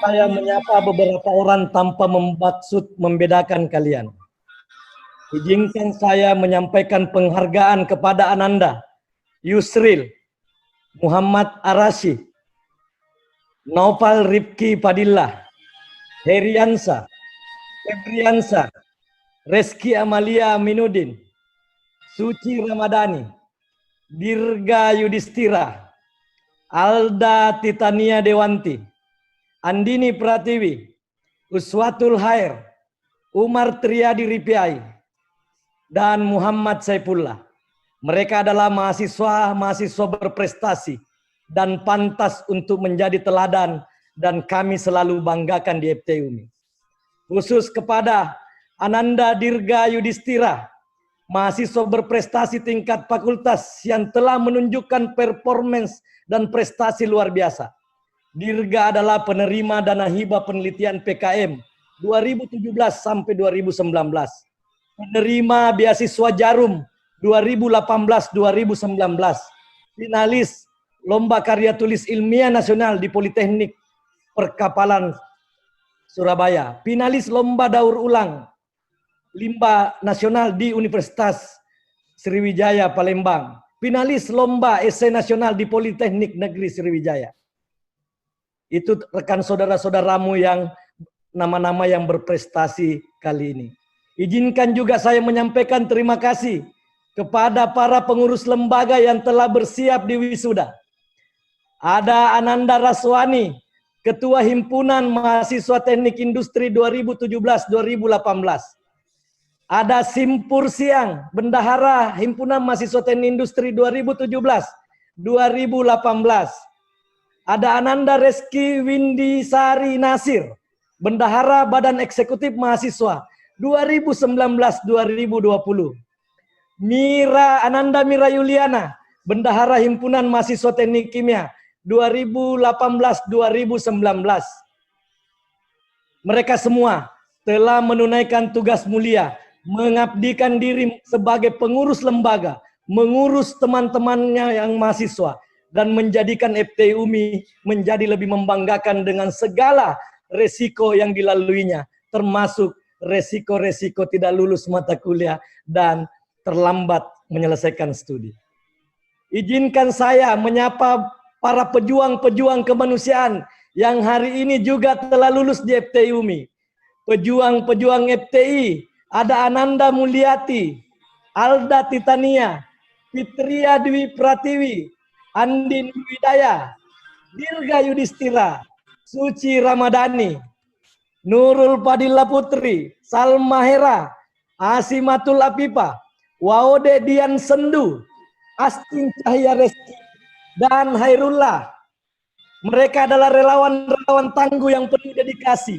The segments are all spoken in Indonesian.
saya menyapa beberapa orang tanpa bermaksud membedakan kalian. Izinkan saya menyampaikan penghargaan kepada Ananda, Yusril, Muhammad Arashi, Naufal Rifki Padillah, Heriansa, Febriansa, Reski Amalia Aminuddin, Suci Ramadhani, Dirga Yudhistira, Alda Titania Dewanti, Andini Pratiwi, Uswatul Khair, Umar Triadi Ripiai, dan Muhammad Saifullah. Mereka adalah mahasiswa berprestasi dan pantas untuk menjadi teladan dan kami selalu banggakan di FTUMI. Khusus kepada Ananda Dirga Yudhistira, mahasiswa berprestasi tingkat fakultas yang telah menunjukkan performance dan prestasi luar biasa. Dirga adalah penerima dana hibah penelitian PKM 2017 sampai 2019. Penerima beasiswa Jarum 2018-2019. Finalis Lomba Karya Tulis Ilmiah Nasional di Politeknik Perkapalan Surabaya. Finalis Lomba Daur Ulang Limbah Nasional di Universitas Sriwijaya Palembang. Finalis Lomba Esai Nasional di Politeknik Negeri Sriwijaya. Itu rekan saudara-saudaramu yang nama-nama yang berprestasi kali ini. Izinkan juga saya menyampaikan terima kasih kepada para pengurus lembaga yang telah bersiap di wisuda. Ada Ananda Raswani, Ketua Himpunan Mahasiswa Teknik Industri 2017-2018. Ada Simpur Siang, Bendahara Himpunan Mahasiswa Teknik Industri 2017-2018. Ada Ananda Reski Windisari Nasir, Bendahara Badan Eksekutif Mahasiswa 2019-2020. Ananda Mira Yuliana, Bendahara Himpunan Mahasiswa Teknik Kimia 2018-2019. Mereka semua telah menunaikan tugas mulia, mengabdikan diri sebagai pengurus lembaga, mengurus teman-temannya yang mahasiswa, dan menjadikan FTUMI menjadi lebih membanggakan dengan segala resiko yang dilaluinya, termasuk resiko-resiko tidak lulus mata kuliah dan terlambat menyelesaikan studi. Izinkan saya menyapa para pejuang-pejuang kemanusiaan yang hari ini juga telah lulus di FTUMI. Pejuang-pejuang FTI, ada Ananda Mulyati, Alda Titania, Fitria Dwi Pratiwi, Andin Widaya, Dirga Yudhistira, Suci Ramadhani, Nurul Padilla Putri, Salma Hera, Asimatul Apipa, Waode Dian Sendu, Astin Cahya Reski, dan Hairullah. Mereka adalah relawan-relawan tangguh yang penuh dedikasi.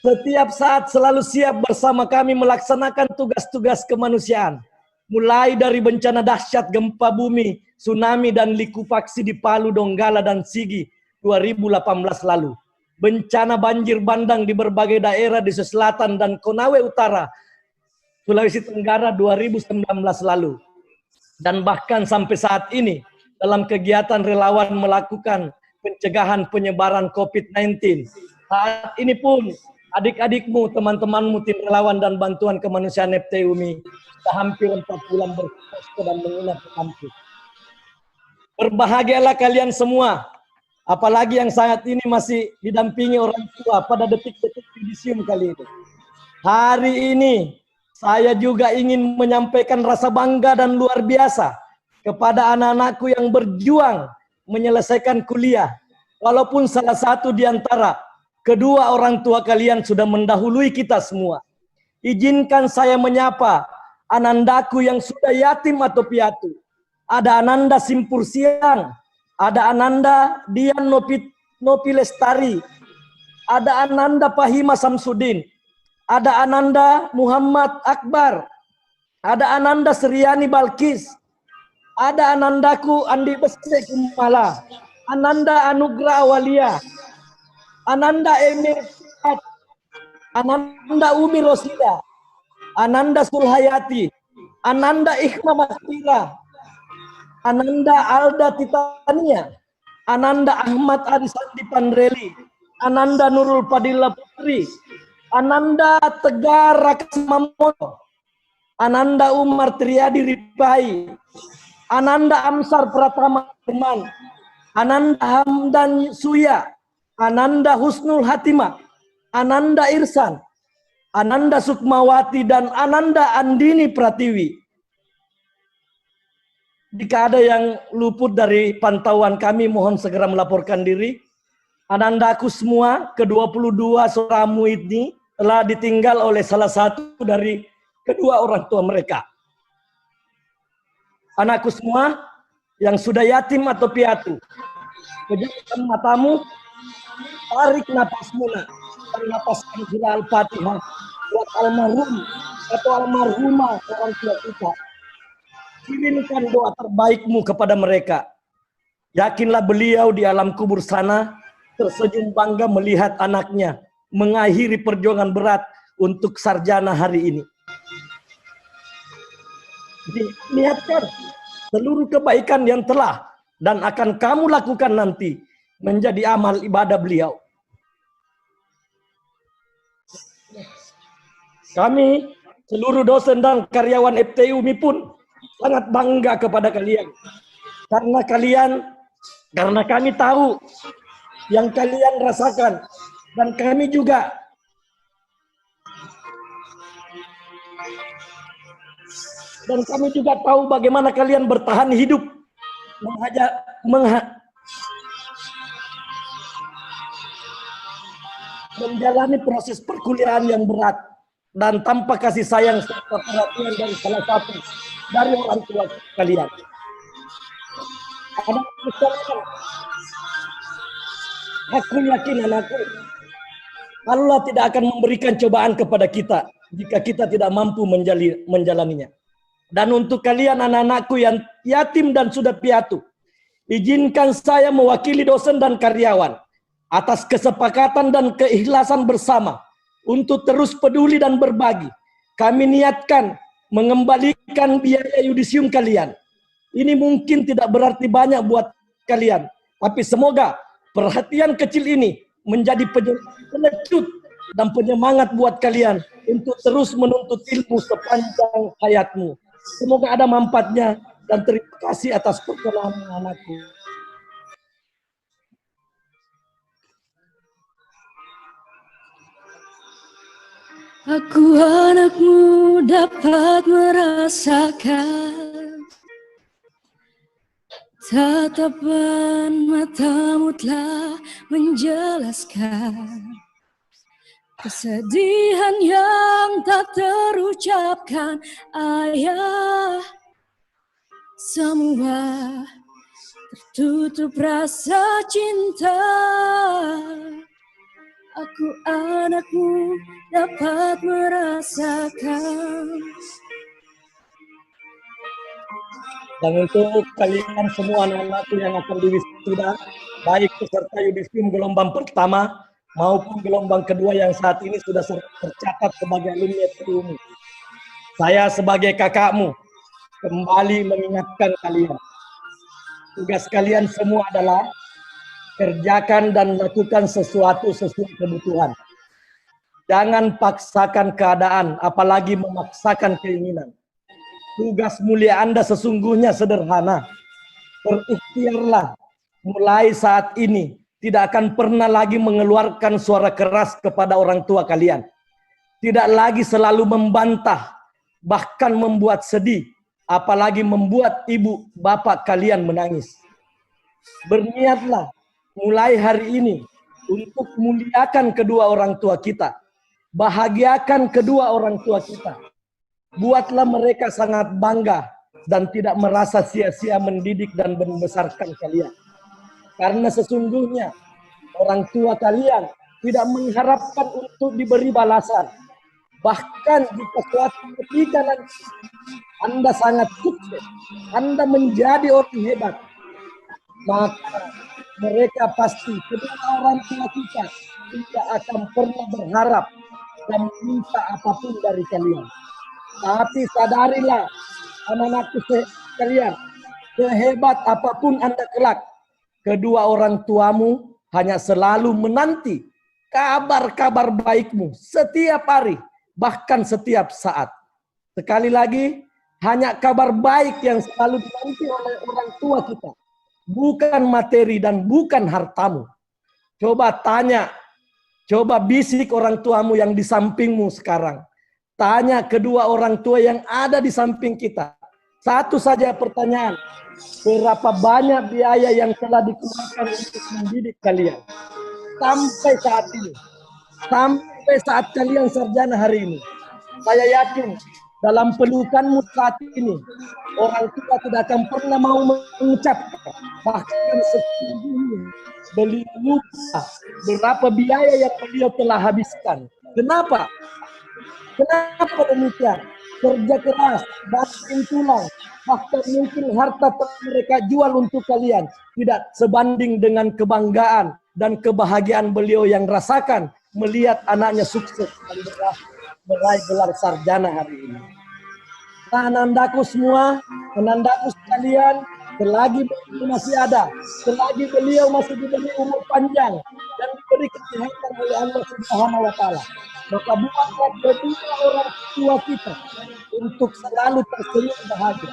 Setiap saat selalu siap bersama kami melaksanakan tugas-tugas kemanusiaan. Mulai dari bencana dahsyat gempa bumi, tsunami, dan likuifaksi di Palu, Donggala, dan Sigi 2018 lalu. Bencana banjir bandang di berbagai daerah di selatan dan Konawe Utara, Sulawesi Tenggara 2019 lalu. Dan bahkan sampai saat ini, dalam kegiatan relawan melakukan pencegahan penyebaran COVID-19. Saat ini pun, adik-adikmu, teman-temanmu, tim relawan dan bantuan kemanusiaan FTUMI sudah hampir 4 bulan berposko dan menginap di kampus. Berbahagialah kalian semua, apalagi yang saat ini masih didampingi orang tua pada detik-detik yudisium kali ini. Hari ini, saya juga ingin menyampaikan rasa bangga dan luar biasa kepada anak-anakku yang berjuang menyelesaikan kuliah. Walaupun salah satu di antara kedua orang tua kalian sudah mendahului kita semua. Izinkan saya menyapa anandaku yang sudah yatim atau piatu. Ada Ananda Simpur Siang, ada Ananda Dian Nopi Lestari, ada Ananda Pahima Samsudin, ada Ananda Muhammad Akbar, ada Ananda Sriani Balkis, ada Anandaku Andi Besre Kumala, Ananda Anugrah Awalia, Ananda Emir Sihat, Ananda Umi Rosida, Ananda Sulhayati, Ananda Ikhma Mastira, Ananda Alda Titania, Ananda Ahmad Arisandi Pandreli, Ananda Nurul Fadila Putri, Ananda Tegar Rakasmamono, Ananda Umar Triadi Ripai, Ananda Amsar Pratama Firman, Ananda Hamdan Suya, Ananda Husnul Hatimah, Ananda Irsan, Ananda Sukmawati, dan Ananda Andini Pratiwi. Jika ada yang luput dari pantauan kami, mohon segera melaporkan diri. Anandaku semua, ke-22 saudaramu ini telah ditinggal oleh salah satu dari kedua orang tua mereka. Anakku semua yang sudah yatim atau piatu, pejamkan matamu, tarik napasmu, tarik napaskan surah Al-Fatihah buat almarhum atau almarhumah orang tua kita. Kirimkan doa terbaikmu kepada mereka. Yakinlah beliau di alam kubur sana tersenyum bangga melihat anaknya mengakhiri perjuangan berat untuk sarjana hari ini. Niatkan seluruh kebaikan yang telah dan akan kamu lakukan nanti menjadi amal ibadah beliau. Kami seluruh dosen dan karyawan FTI UMI pun sangat bangga kepada kalian. Karena kami tahu yang kalian rasakan, dan kami juga tahu bagaimana kalian bertahan hidup menjalani proses perkuliahan yang berat dan tanpa kasih sayang serta perhatian dari salah satu dari orang tua kalian. Aku yakin anakku, Allah tidak akan memberikan cobaan kepada kita jika kita tidak mampu menjalaninya. Dan untuk kalian anak-anakku yang yatim dan sudah piatu, izinkan saya mewakili dosen dan karyawan atas kesepakatan dan keikhlasan bersama untuk terus peduli dan berbagi. Kami niatkan mengembalikan biaya yudisium kalian. Ini mungkin tidak berarti banyak buat kalian, tapi semoga perhatian kecil ini menjadi pelecut dan penyemangat buat kalian untuk terus menuntut ilmu sepanjang hayatmu. Semoga ada manfaatnya dan terima kasih atas perkenalan anakku. Aku anakmu dapat merasakan tatapan matamu telah menjelaskan kesedihan yang tak terucapkan, ayah. Semua tertutup rasa cinta. Aku anakmu dapat merasakan. Dan untuk kalian semua anak-anakku yang akan diwisuda, baik peserta yudisium gelombang pertama maupun gelombang kedua yang saat ini sudah tercatat sebagai alumni FTI, saya sebagai kakakmu kembali mengingatkan kalian. Tugas kalian semua adalah kerjakan dan lakukan sesuatu sesuai kebutuhan. Jangan paksakan keadaan, apalagi memaksakan keinginan. Tugas mulia Anda sesungguhnya sederhana. Berikhtiarlah mulai saat ini, tidak akan pernah lagi mengeluarkan suara keras kepada orang tua kalian. Tidak lagi selalu membantah, bahkan membuat sedih, apalagi membuat ibu bapak kalian menangis. Berniatlah mulai hari ini untuk muliakan kedua orang tua kita. Bahagiakan kedua orang tua kita. Buatlah mereka sangat bangga dan tidak merasa sia-sia mendidik dan membesarkan kalian. Karena sesungguhnya orang tua kalian tidak mengharapkan untuk diberi balasan. Bahkan jika suatu ketika nanti Anda sangat sukses, Anda menjadi orang hebat, maka mereka pasti kedua orang tua kita tidak akan pernah berharap dan minta apapun dari kalian. Tapi sadarilah anak-anakku sekalian, sehebat apapun Anda kelak, kedua orang tuamu hanya selalu menanti kabar-kabar baikmu setiap hari, bahkan setiap saat. Sekali lagi, hanya kabar baik yang selalu dinanti oleh orang tua kita, bukan materi dan bukan hartamu. Coba tanya, coba bisik orang tuamu yang di sampingmu sekarang. Tanya kedua orang tua yang ada di samping kita. Satu saja pertanyaan, berapa banyak biaya yang telah dikeluarkan untuk mendidik kalian sampai saat ini, sampai saat kalian sarjana hari ini. Saya yakin dalam pelukanmu saat ini, orang tua tidak akan pernah mau mengucapkan, bahkan sesungguhnya beliau lupa berapa biaya yang beliau telah habiskan. Kenapa? Kenapa demikian? Kerja keras, banting tulang, bahkan mungkin harta mereka jual untuk kalian tidak sebanding dengan kebanggaan dan kebahagiaan beliau yang rasakan melihat anaknya sukses dan meraih gelar sarjana hari ini. Nah, anandaku semua, anandaku sekalian, selagi beliau masih ada, selagi beliau masih diberi umur panjang dan diberi kesehatan oleh Allah Subhanahu wa Ta'ala, maka buatlah kedua orang tua kita untuk selalu tersenyum bahagia.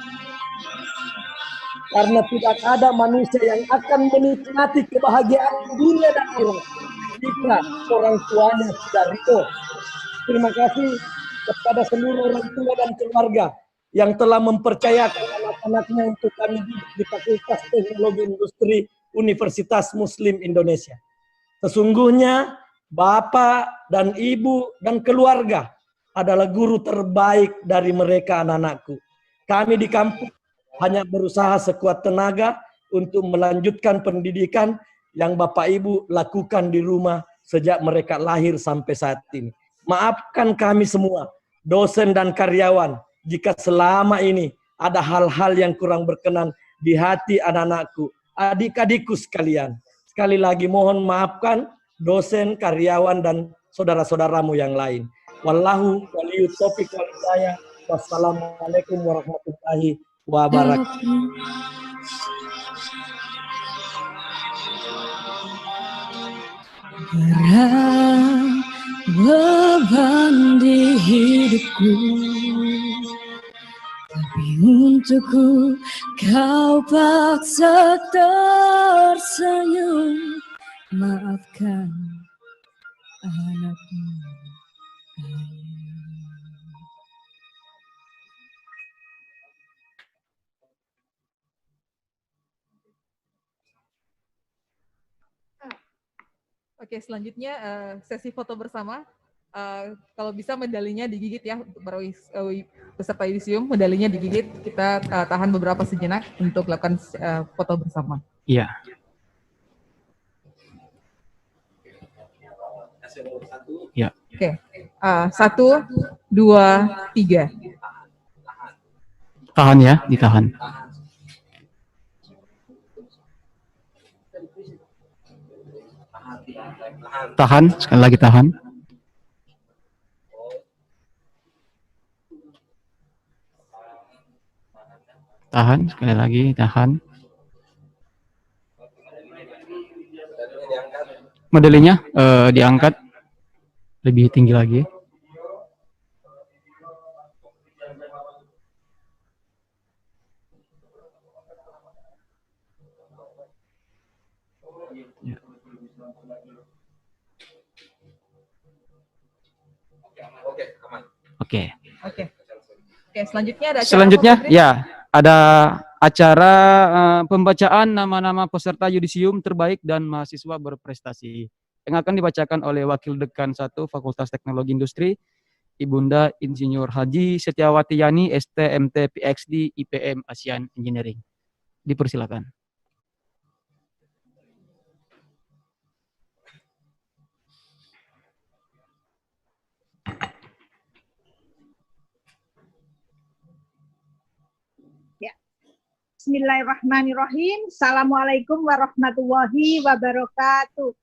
Karena tidak ada manusia yang akan menikmati kebahagiaan dunia dan akhirat jika orang tuanya tidak ridho. Terima kasih kepada seluruh orang tua dan keluarga yang telah mempercayakan anak-anaknya untuk kami di Fakultas Teknologi Industri Universitas Muslim Indonesia. Sesungguhnya Bapak dan Ibu dan keluarga adalah guru terbaik dari mereka anak-anakku. Kami di kampus hanya berusaha sekuat tenaga untuk melanjutkan pendidikan yang Bapak Ibu lakukan di rumah sejak mereka lahir sampai saat ini. Maafkan kami semua, dosen dan karyawan, jika selama ini ada hal-hal yang kurang berkenan di hati anak-anakku, adik-adikku sekalian. Sekali lagi mohon maafkan dosen, karyawan, dan saudara-saudaramu yang lain. Wallahu waliyut taufiq wal hidayah. Wassalamualaikum warahmatullahi wabarakatuh. Berat beban di hidupku, tapi untukku kau paksa tersenyum. Maafkan anakku. Oke, selanjutnya sesi foto bersama. Kalau bisa medalinya digigit ya untuk para peserta yudisium, medalinya digigit. Kita tahan beberapa sejenak untuk lakukan foto bersama. Iya. Ya. Oke, 1, 2, 3. Tahan ya, ditahan. Tahan, sekali lagi tahan. Tahan, sekali lagi tahan. Medalinya diangkat lebih tinggi lagi. Ya. Oke. Oke, selanjutnya ada acara Selanjutnya apa, ya ada acara pembacaan nama-nama peserta yudisium terbaik dan mahasiswa berprestasi yang akan dibacakan oleh Wakil Dekan 1 Fakultas Teknologi Industri, Ibunda Insinyur Haji Setiawati Yani, STMT PhD IPM ASEAN Engineering. Dipersilakan. Bismillahirrahmanirrahim. Assalamualaikum warahmatullahi wabarakatuh.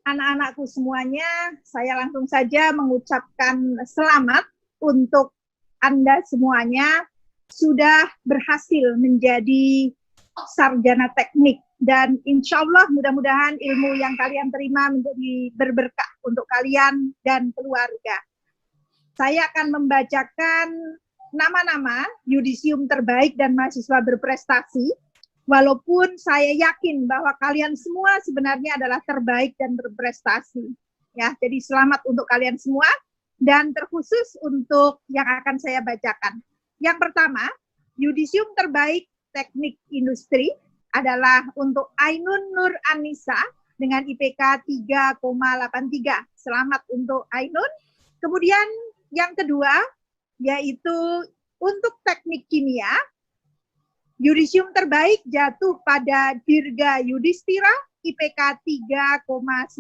Anak-anakku semuanya, saya langsung saja mengucapkan selamat untuk Anda semuanya sudah berhasil menjadi sarjana teknik dan insya Allah mudah-mudahan ilmu yang kalian terima menjadi berberkah untuk kalian dan keluarga. Saya akan membacakan nama-nama yudisium terbaik dan mahasiswa berprestasi, walaupun saya yakin bahwa kalian semua sebenarnya adalah terbaik dan berprestasi. Ya, jadi selamat untuk kalian semua, dan terkhusus untuk yang akan saya bacakan. Yang pertama, yudisium terbaik teknik industri adalah untuk Ainun Nur Anissa dengan IPK 3,83. Selamat untuk Ainun. Kemudian yang kedua, yaitu untuk teknik kimia, yudisium terbaik jatuh pada Dirga Yudhistira, IPK 3,90.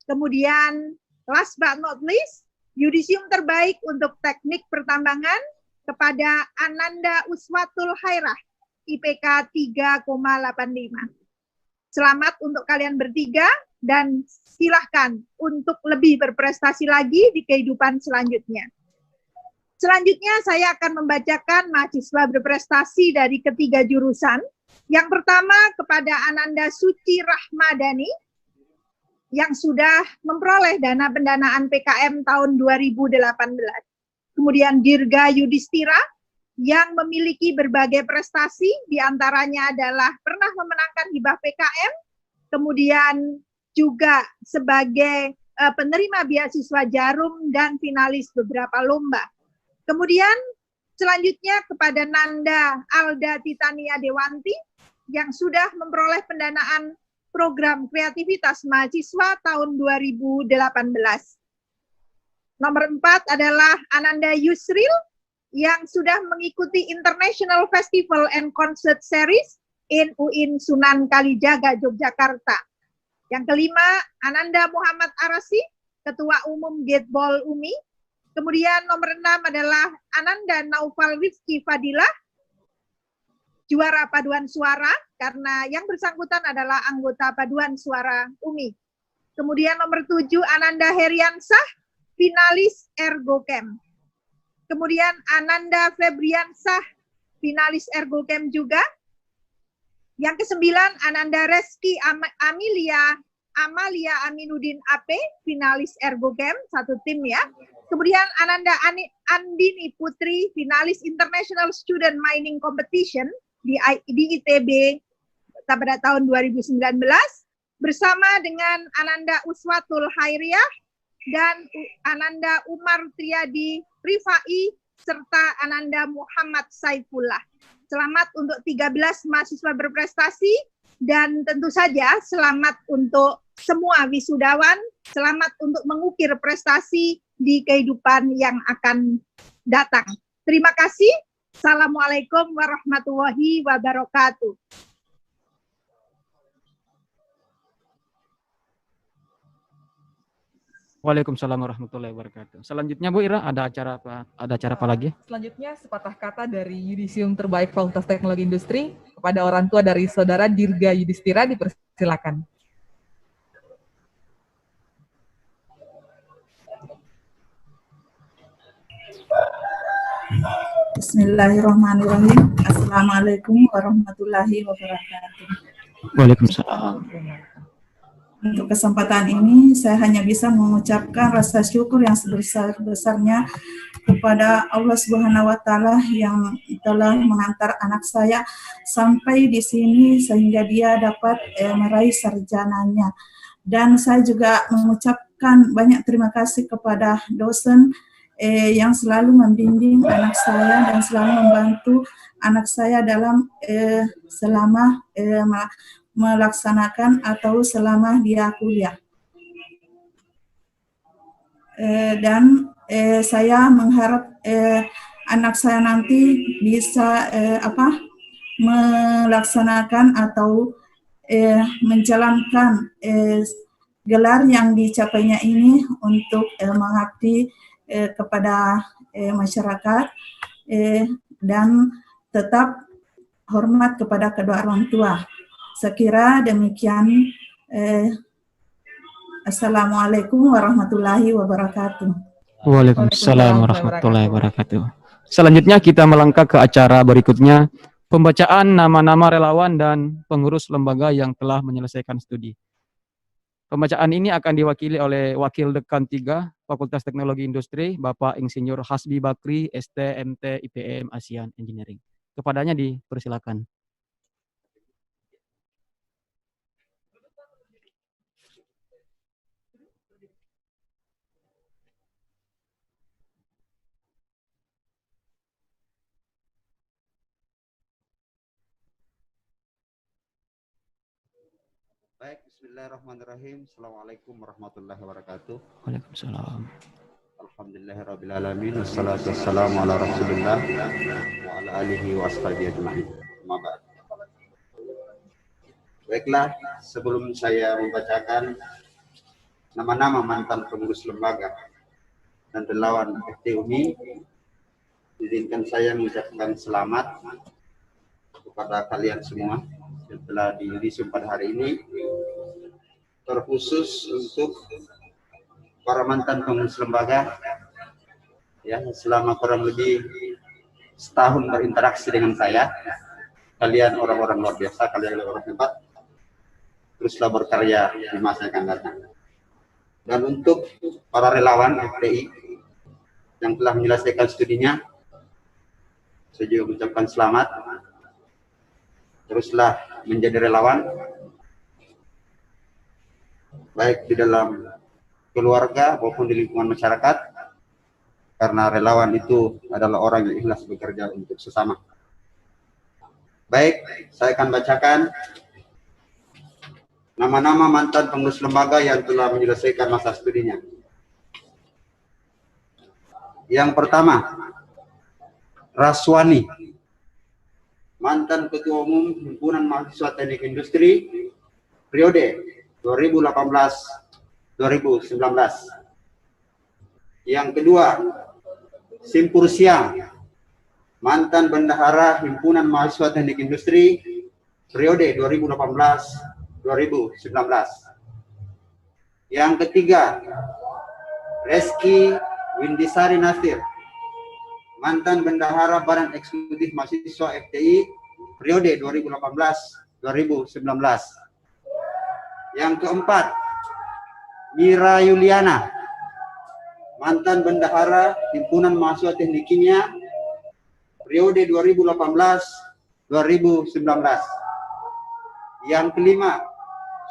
Kemudian last but not least, yudisium terbaik untuk teknik pertambangan kepada Ananda Uswatul Khairah, IPK 3,85. Selamat untuk kalian bertiga, dan silahkan untuk lebih berprestasi lagi di kehidupan selanjutnya. Selanjutnya saya akan membacakan mahasiswa berprestasi dari ketiga jurusan. Yang pertama kepada Ananda Suci Rahmadani yang sudah memperoleh dana pendanaan PKM tahun 2018. Kemudian Dirga Yudhistira yang memiliki berbagai prestasi, diantaranya adalah pernah memenangkan hibah PKM, kemudian juga sebagai penerima beasiswa Jarum dan finalis beberapa lomba. Kemudian selanjutnya kepada Nanda Alda Titania Dewanti yang sudah memperoleh pendanaan program kreativitas mahasiswa tahun 2018. Nomor 4 adalah Ananda Yusril yang sudah mengikuti International Festival and Concert Series in UIN Sunan Kalijaga, Yogyakarta. Yang kelima, Ananda Muhammad Arasi, Ketua Umum Gateball UMI. Kemudian nomor 6 adalah Ananda Naufal Rizky Fadilah, juara paduan suara, karena yang bersangkutan adalah anggota paduan suara UMI. Kemudian nomor 7, Ananda Heriansah, finalis Ergochem. Kemudian Ananda Febriansah, finalis Ergochem juga. Yang ke-9, Ananda Reski Amalia Aminuddin AP, finalis Ergochem, satu tim ya. Kemudian Ananda Andini Putri, finalis International Student Mining Competition di ITB pada tahun 2019, bersama dengan Ananda Uswatul Khairiyah dan Ananda Umar Triadi Rifai, serta Ananda Muhammad Saifullah. Selamat untuk 13 mahasiswa berprestasi, dan tentu saja selamat untuk semua wisudawan, selamat untuk mengukir prestasi di kehidupan yang akan datang. Terima kasih. Assalamualaikum warahmatullahi wabarakatuh. Waalaikumsalam warahmatullahi wabarakatuh. Selanjutnya Bu Ira, ada acara apa? Ada acara apa lagi? Selanjutnya sepatah kata dari yudisium terbaik Fakultas Teknologi Industri kepada orang tua dari saudara Dirga Yudhistira, dipersilakan. Bismillahirrahmanirrahim. Assalamualaikum warahmatullahi wabarakatuh. Waalaikumsalam. Untuk kesempatan ini saya hanya bisa mengucapkan rasa syukur yang sebesar-besarnya kepada Allah Subhanahu wa taala yang telah mengantar anak saya sampai di sini sehingga dia dapat meraih sarjananya. Dan saya juga mengucapkan banyak terima kasih kepada dosen yang selalu membimbing anak saya dan selalu membantu anak saya dalam selama melaksanakan atau selama dia kuliah. Dan saya mengharap anak saya nanti bisa melaksanakan atau menjalankan gelar yang dicapainya ini untuk mengabdi kepada masyarakat dan tetap hormat kepada kedua orang tua. Sekira demikian. Assalamualaikum warahmatullahi wabarakatuh. Waalaikumsalam warahmatullahi wabarakatuh. Selanjutnya kita melangkah ke acara berikutnya, pembacaan nama-nama relawan dan pengurus lembaga yang telah menyelesaikan studi. Pembacaan ini akan diwakili oleh Wakil Dekan 3 Fakultas Teknologi Industri, Bapak Insinyur Hasbi Bakri, ST, MT, IPM, ASEAN Engineering. Kepadanya dipersilakan. Baik, bismillahirrahmanirrahim. Assalamualaikum warahmatullahi wabarakatuh. Waalaikumsalam. Alhamdulillahirrahmanirrahim. Wassalatu wassalamu ala rasulillah wa ala alihi wa ashabihi ajma'in. Amma ba'd. Baiklah, sebelum saya membacakan nama-nama mantan pengurus lembaga dan relawan FTUMI, izinkan saya mengucapkan selamat kepada kalian semua yang telah diyudisium pada hari ini, terkhusus untuk para mantan pengurus lembaga ya, selama kurang lebih setahun berinteraksi dengan saya. Kalian orang-orang luar biasa, kalian orang hebat, teruslah berkarya di masa yang akan datang. Dan untuk para relawan FTI yang telah menyelesaikan studinya, saya juga mengucapkan selamat. Teruslah menjadi relawan, baik di dalam keluarga maupun di lingkungan masyarakat, karena relawan itu adalah orang yang ikhlas bekerja untuk sesama. Baik, saya akan bacakan nama-nama mantan pengurus lembaga yang telah menyelesaikan masa studinya. Yang pertama, Raswani, mantan Ketua Umum Himpunan Mahasiswa Teknik Industri periode 2018-2019. Yang kedua, Simpur Siang, mantan Bendahara Himpunan Mahasiswa Teknik Industri periode 2018-2019. Yang ketiga, Reski Windisari Nasir, mantan Bendahara Badan Eksekutif Mahasiswa FTI periode 2018-2019. Yang keempat, Mira Yuliana, mantan Bendahara Himpunan Mahasiswa Teknik Kimia periode 2018-2019. Yang kelima,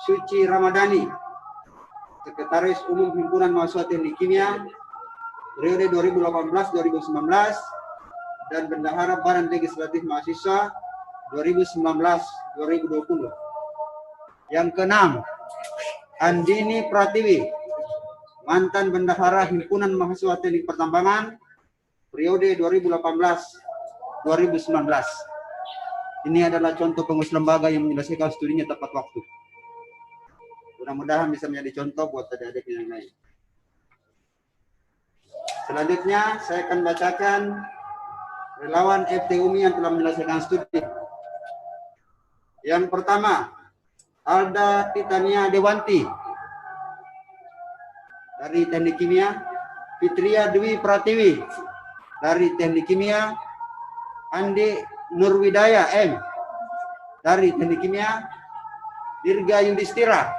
Suci Ramadhani, Sekretaris Umum Himpunan Mahasiswa Teknik Kimia periode 2018-2019 dan Bendahara Badan Legislatif Mahasiswa 2019-2020. Yang keenam, Andini Pratiwi, mantan Bendahara Himpunan Mahasiswa Teknik Pertambangan periode 2018-2019. Ini adalah contoh pengurus lembaga yang menyelesaikan studinya tepat waktu. Mudah-mudahan bisa menjadi contoh buat adik-adik yang lain. Selanjutnya saya akan bacakan relawan FTUMI yang telah menyelesaikan studi. Yang pertama, Alda Titania Dewanti dari Teknik Kimia, Fitria Dwi Pratiwi dari Teknik Kimia, Andi Nurwidaya M dari Teknik Kimia, Dirga Yudhistira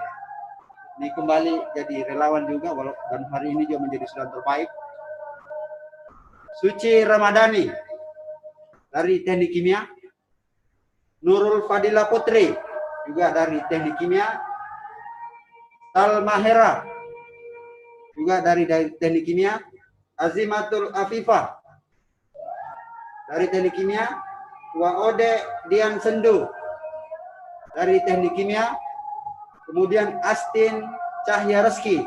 ini kembali jadi relawan juga dan hari ini juga menjadi sudah terbaik. Suci Ramadhani dari Teknik Kimia, Nurul Fadila Putri juga dari Teknik Kimia, Salma Hera juga dari Teknik Kimia, Azimatul Afifah dari Teknik Kimia, Waode Dian Sendu dari Teknik Kimia, kemudian Astin Cahya Reski,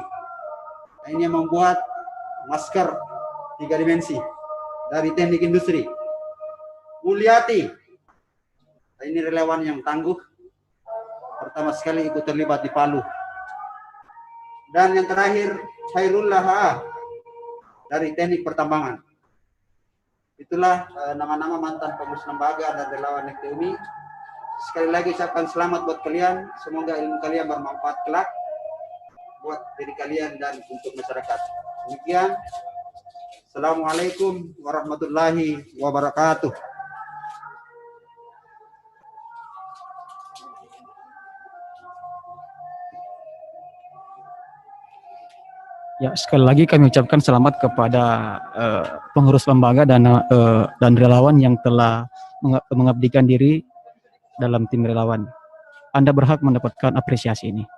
ini yang membuat masker 3 dimensi dari Teknik Industri. Mulyati, ini relawan yang tangguh, pertama sekali ikut terlibat di Palu. Dan yang terakhir, Khairullah dari Teknik Pertambangan. Itulah nama-nama mantan pengurus lembaga dan relawan FTUMI. Sekali lagi ucapkan selamat buat kalian, semoga ilmu kalian bermanfaat kelak buat diri kalian dan untuk masyarakat. Demikian. Assalamualaikum warahmatullahi wabarakatuh. Ya, sekali lagi kami ucapkan selamat kepada pengurus lembaga dan relawan yang telah mengabdikan diri dalam tim relawan. Anda berhak mendapatkan apresiasi ini.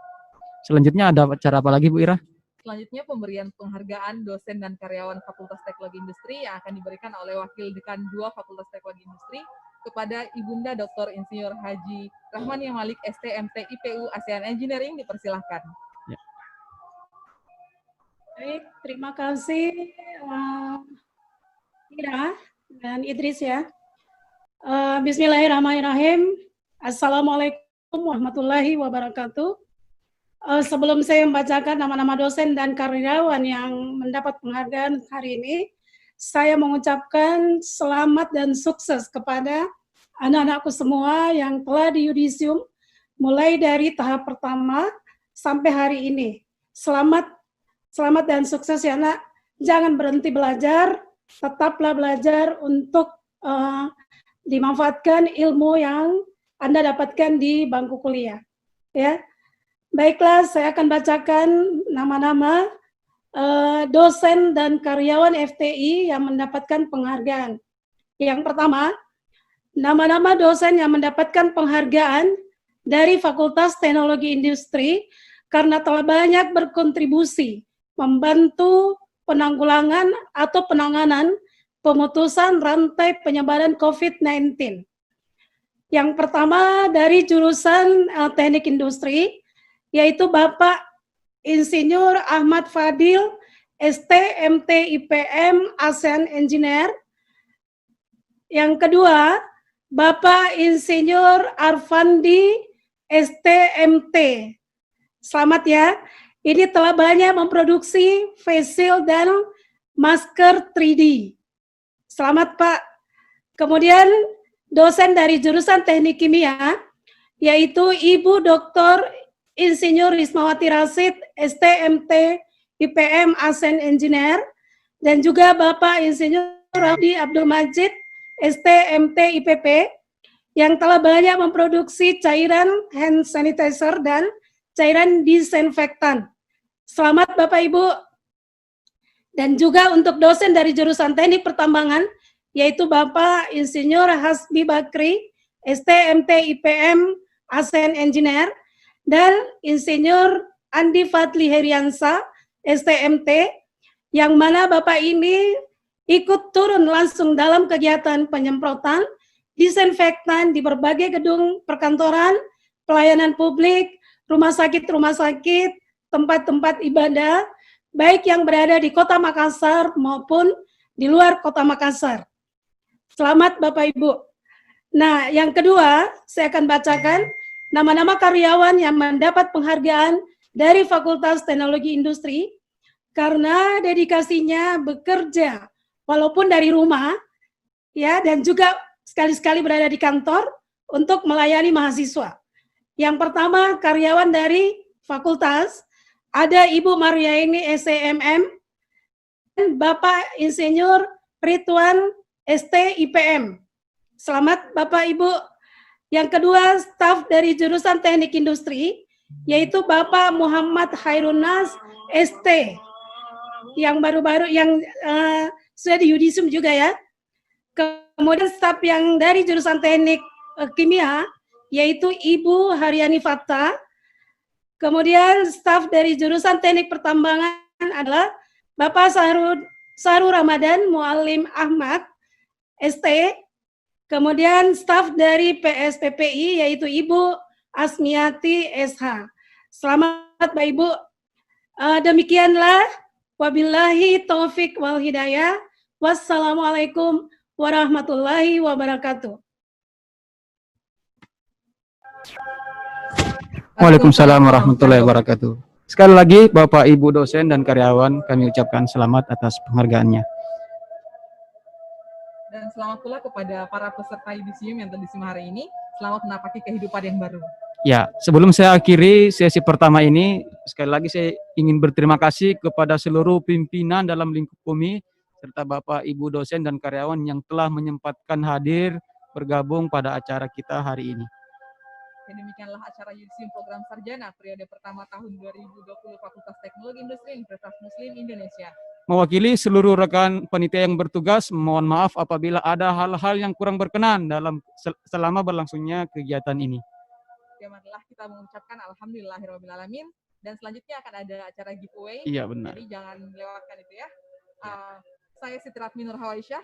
Selanjutnya ada acara apa lagi, Bu Ira? Selanjutnya pemberian penghargaan dosen dan karyawan Fakultas Teknologi Industri yang akan diberikan oleh Wakil Dekan 2 Fakultas Teknologi Industri kepada Ibunda Dr. Insinyur Haji Rahmania Malik STMT IPU ASEAN Engineering, dipersilahkan. Ya. Baik, terima kasih Ira dan Idris ya. Bismillahirrahmanirrahim. Assalamualaikum warahmatullahi wabarakatuh. Sebelum saya membacakan nama-nama dosen dan karyawan yang mendapat penghargaan hari ini, saya mengucapkan selamat dan sukses kepada anak-anakku semua yang telah di yudisium mulai dari tahap pertama sampai hari ini. Selamat dan sukses ya nak. Jangan berhenti belajar, tetaplah belajar untuk dimanfaatkan ilmu yang Anda dapatkan di bangku kuliah. Ya. Baiklah, saya akan bacakan nama-nama dosen dan karyawan FTI yang mendapatkan penghargaan. Yang pertama, nama-nama dosen yang mendapatkan penghargaan dari Fakultas Teknologi Industri karena telah banyak berkontribusi membantu penanggulangan atau penanganan pemutusan rantai penyebaran COVID-19. Yang pertama dari jurusan Teknik Industri, yaitu Bapak Insinyur Ahmad Fadil, STMT IPM ASEAN Engineer. Yang kedua, Bapak Insinyur Arfandi, STMT. Selamat ya, ini telah banyak memproduksi face shield dan masker 3D. Selamat Pak. Kemudian dosen dari jurusan Teknik Kimia, yaitu Ibu Dr. Insinyur Rismawati Rasid, STMT IPM ASEAN Engineer, dan juga Bapak Insinyur Abdi Abdul Majid, STMT IPP, yang telah banyak memproduksi cairan hand sanitizer dan cairan disinfektan. Selamat Bapak Ibu. Dan juga untuk dosen dari jurusan Teknik Pertambangan, yaitu Bapak Insinyur Hasbi Bakri, STMT IPM ASEAN Engineer, dan Insinyur Andi Fadli Heriansa, STMT, yang mana Bapak ini ikut turun langsung dalam kegiatan penyemprotan disinfektan di berbagai gedung perkantoran, pelayanan publik, rumah sakit, tempat-tempat ibadah, baik yang berada di Kota Makassar maupun di luar Kota Makassar. Selamat Bapak Ibu. Nah, yang kedua, saya akan bacakan nama-nama karyawan yang mendapat penghargaan dari Fakultas Teknologi Industri karena dedikasinya bekerja walaupun dari rumah ya, dan juga sekali-sekali berada di kantor untuk melayani mahasiswa. Yang pertama, karyawan dari fakultas ada Ibu Mariaini SEMM dan Bapak Insinyur Ridwan ST IPM. Selamat Bapak Ibu. Yang kedua, staf dari jurusan Teknik Industri, yaitu Bapak Muhammad Khairunas ST, yang baru-baru yang sudah di yudisium juga ya. Kemudian staf yang dari jurusan Teknik Kimia, yaitu Ibu Haryani Fatta. Kemudian staf dari jurusan Teknik Pertambangan adalah Bapak Sahrul Ramadan Muallim Ahmad ST. Kemudian staf dari PSPPI yaitu Ibu Asmiati SH. Selamat Bapak Ibu. Demikianlah, wabillahi taufik wal hidayah. Wassalamualaikum warahmatullahi wabarakatuh. Waalaikumsalam warahmatullahi wabarakatuh. Sekali lagi Bapak Ibu dosen dan karyawan, kami ucapkan selamat atas penghargaannya. Dan selamat pula kepada para peserta yudisium yang telah disimak hari ini. Selamat menapaki kehidupan yang baru. Ya, sebelum saya akhiri sesi pertama ini, sekali lagi saya ingin berterima kasih kepada seluruh pimpinan dalam lingkup kami, serta Bapak, Ibu dosen dan karyawan yang telah menyempatkan hadir bergabung pada acara kita hari ini. Dan demikianlah acara Yudisium Program Sarjana periode pertama tahun 2020 Fakultas Teknologi Industri Universitas Muslim Indonesia. Mewakili seluruh rekan panitia yang bertugas, mohon maaf apabila ada hal-hal yang kurang berkenan dalam selama berlangsungnya kegiatan ini. Ya, marilah kita mengucapkan alhamdulillahirrahmanirrahim. Dan selanjutnya akan ada acara giveaway. Iya, benar. Jadi jangan lewatkan itu ya. Saya Siti Ratmi Nur Hawaisyah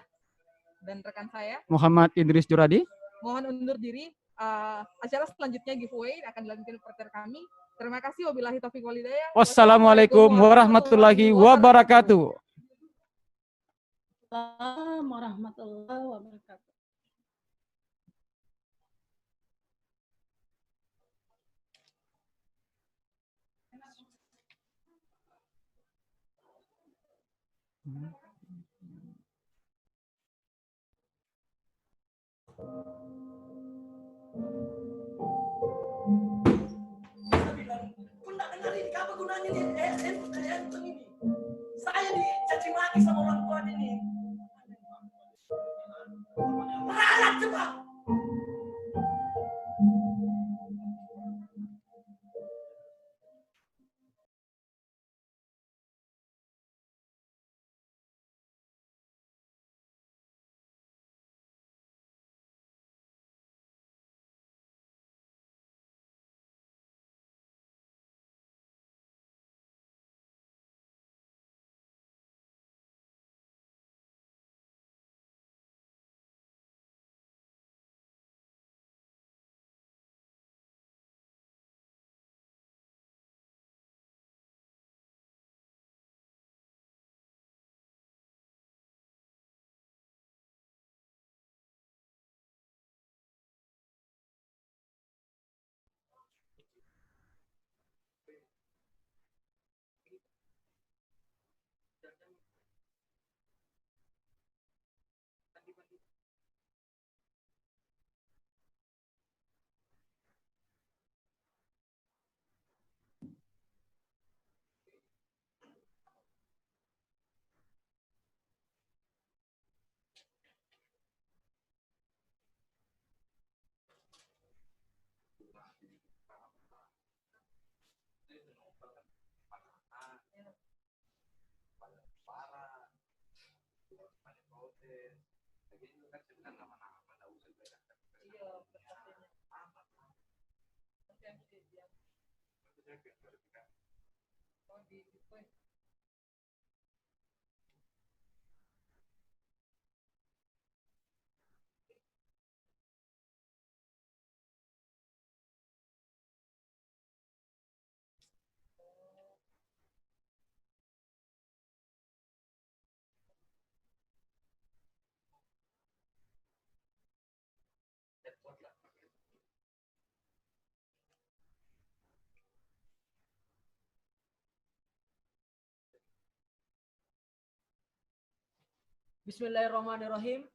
dan rekan saya Muhammad Idris Juradi. mohon undur diri. Acara selanjutnya giveaway akan dilanjutkan rekan kami. Terima kasih. Wabillahi taufiq wal hidayah. Wassalamualaikum warahmatullahi wabarakatuh. Assalamualaikum warahmatullahi wabarakatuh. Dengerin apa gunanya ini? Saya dicaci maki sama orang tua ini. Meralat coba. Bismillahirrahmanirrahim.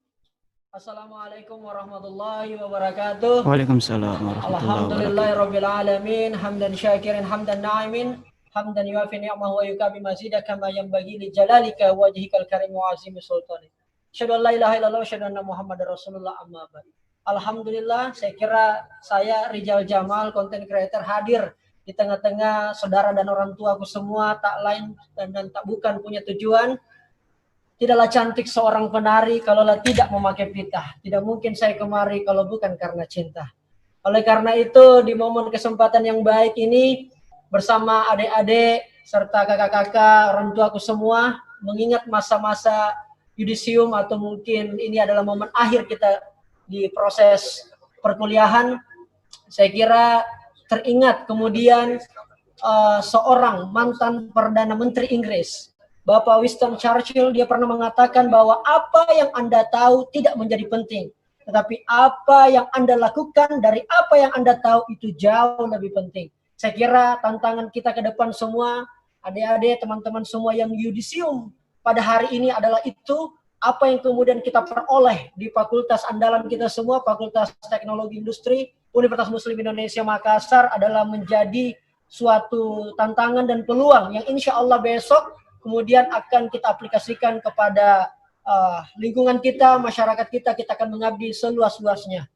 Assalamualaikum warahmatullahi wabarakatuh. Waalaikumsalam warahmatullahi wabarakatuh. Alhamdulillahirabbil alamin, hamdan syakirin hamdan na'imin, hamdan yuafi ni'amahu wa yukafi mazidah kama yanbaghi li jalalika wajhikal karim wa azimi sultanik. Asyhadu an la ilaha illallah wa asyhadu anna Muhammadar Rasulullah amma ba'd. Alhamdulillah, saya kira saya Rijal Jamal, content creator, hadir di tengah-tengah saudara dan orang tuaku semua, tak lain dan tak bukan punya tujuan. Tidaklah cantik seorang penari kalaulah tidak memakai pita. Tidak mungkin saya kemari kalau bukan karena cinta. Oleh karena itu, di momen kesempatan yang baik ini, bersama adik-adik serta kakak-kakak, orang tuaku semua, mengingat masa-masa yudisium atau mungkin ini adalah momen akhir kita di proses perkuliahan, saya kira teringat kemudian seorang mantan Perdana Menteri Inggris, Bapak Winston Churchill, dia pernah mengatakan bahwa apa yang Anda tahu tidak menjadi penting, tetapi apa yang Anda lakukan dari apa yang Anda tahu itu jauh lebih penting. Saya kira tantangan kita ke depan semua, adik-adik, teman-teman semua yang yudisium pada hari ini adalah itu, apa yang kemudian kita peroleh di fakultas andalan kita semua, Fakultas Teknologi Industri, Universitas Muslim Indonesia Makassar adalah menjadi suatu tantangan dan peluang yang insya Allah besok kemudian akan kita aplikasikan kepada lingkungan kita, masyarakat kita, kita akan mengabdi seluas-luasnya.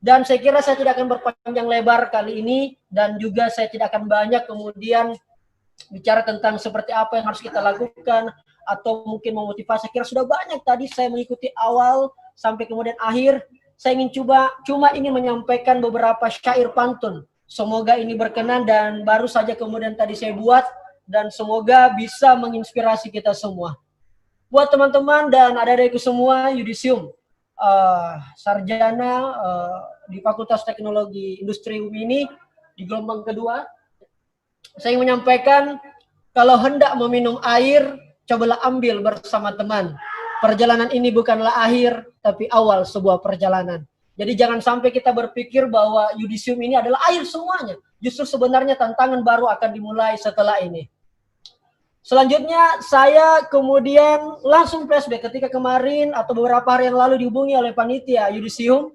Dan saya kira saya tidak akan berpanjang lebar kali ini, dan juga saya tidak akan banyak kemudian bicara tentang seperti apa yang harus kita lakukan atau mungkin memotivasi. Saya kira sudah banyak tadi saya mengikuti awal sampai kemudian akhir. Saya ingin cuma ingin menyampaikan beberapa syair pantun. Semoga ini berkenan dan baru saja kemudian tadi saya buat, dan semoga bisa menginspirasi kita semua. Buat teman-teman dan adik-adikku semua Yudisium, sarjana di Fakultas Teknologi Industri UMI ini di gelombang kedua, saya ingin menyampaikan kalau hendak meminum air, cobalah ambil bersama teman. Perjalanan ini bukanlah akhir, tapi awal sebuah perjalanan. Jadi jangan sampai kita berpikir bahwa Yudisium ini adalah akhir semuanya. Justru sebenarnya tantangan baru akan dimulai setelah ini. Selanjutnya saya kemudian langsung flashback ketika kemarin atau beberapa hari yang lalu dihubungi oleh panitia Yudisium,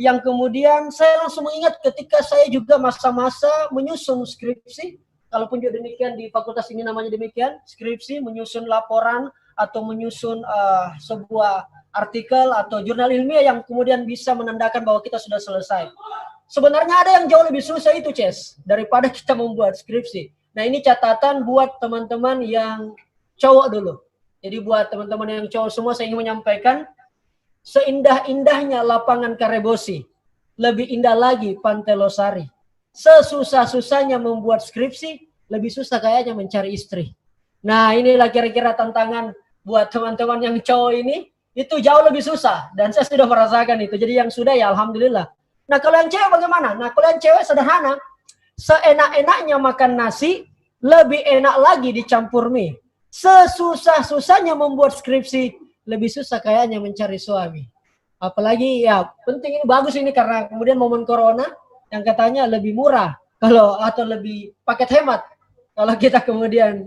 yang kemudian saya langsung mengingat ketika saya juga masa-masa menyusun skripsi, kalaupun juga demikian di fakultas ini namanya demikian, skripsi, menyusun laporan atau menyusun sebuah artikel atau jurnal ilmiah yang kemudian bisa menandakan bahwa kita sudah selesai. Sebenarnya ada yang jauh lebih susah itu, Ces, daripada kita membuat skripsi. Nah, ini catatan buat teman-teman yang cowok dulu. Jadi buat teman-teman yang cowok semua saya ingin menyampaikan, seindah-indahnya lapangan Karebosi, lebih indah lagi Pantai Losari. Sesusah-susahnya membuat skripsi, lebih susah kayaknya mencari istri. Nah, inilah kira-kira tantangan buat teman-teman yang cowok ini, itu jauh lebih susah. Dan saya sudah merasakan itu. Jadi yang sudah ya Alhamdulillah. Nah, kalau yang cewek bagaimana? Nah, kalau yang cewek sederhana. Seenak-enaknya makan nasi, lebih enak lagi dicampur mie. Sesusah-susahnya membuat skripsi, lebih susah kayaknya mencari suami. Apalagi ya penting ini bagus ini karena kemudian momen corona yang katanya lebih murah atau lebih paket hemat kalau kita kemudian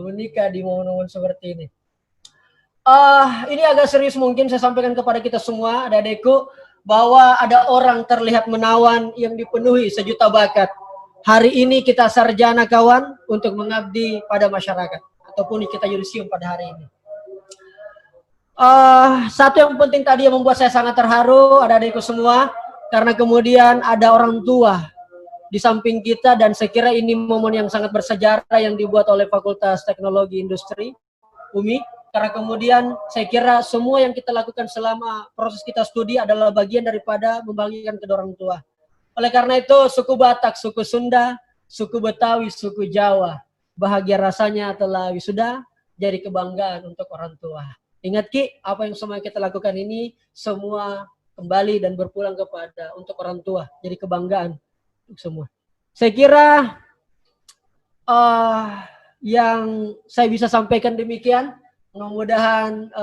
menikah di momen-momen seperti ini. Ini agak serius mungkin saya sampaikan kepada kita semua, adik-adikku, bahwa ada orang terlihat menawan yang dipenuhi sejuta bakat. Hari ini kita sarjana kawan untuk mengabdi pada masyarakat ataupun kita Yudisium pada hari ini. Satu yang penting tadi yang membuat saya sangat terharu adik-adikku semua, karena kemudian ada orang tua di samping kita, dan saya kira ini momen yang sangat bersejarah yang dibuat oleh Fakultas Teknologi Industri UMI, karena kemudian saya kira semua yang kita lakukan selama proses kita studi adalah bagian daripada membagikan kedua orang tua. Oleh karena itu, suku Batak, suku Sunda, suku Betawi, suku Jawa, bahagia rasanya telah wisuda, jadi kebanggaan untuk orang tua. Ingat Ki, apa yang semua kita lakukan ini, semua kembali dan berpulang kepada untuk orang tua, jadi kebanggaan untuk semua. Saya kira yang saya bisa sampaikan demikian, mudah-mudahan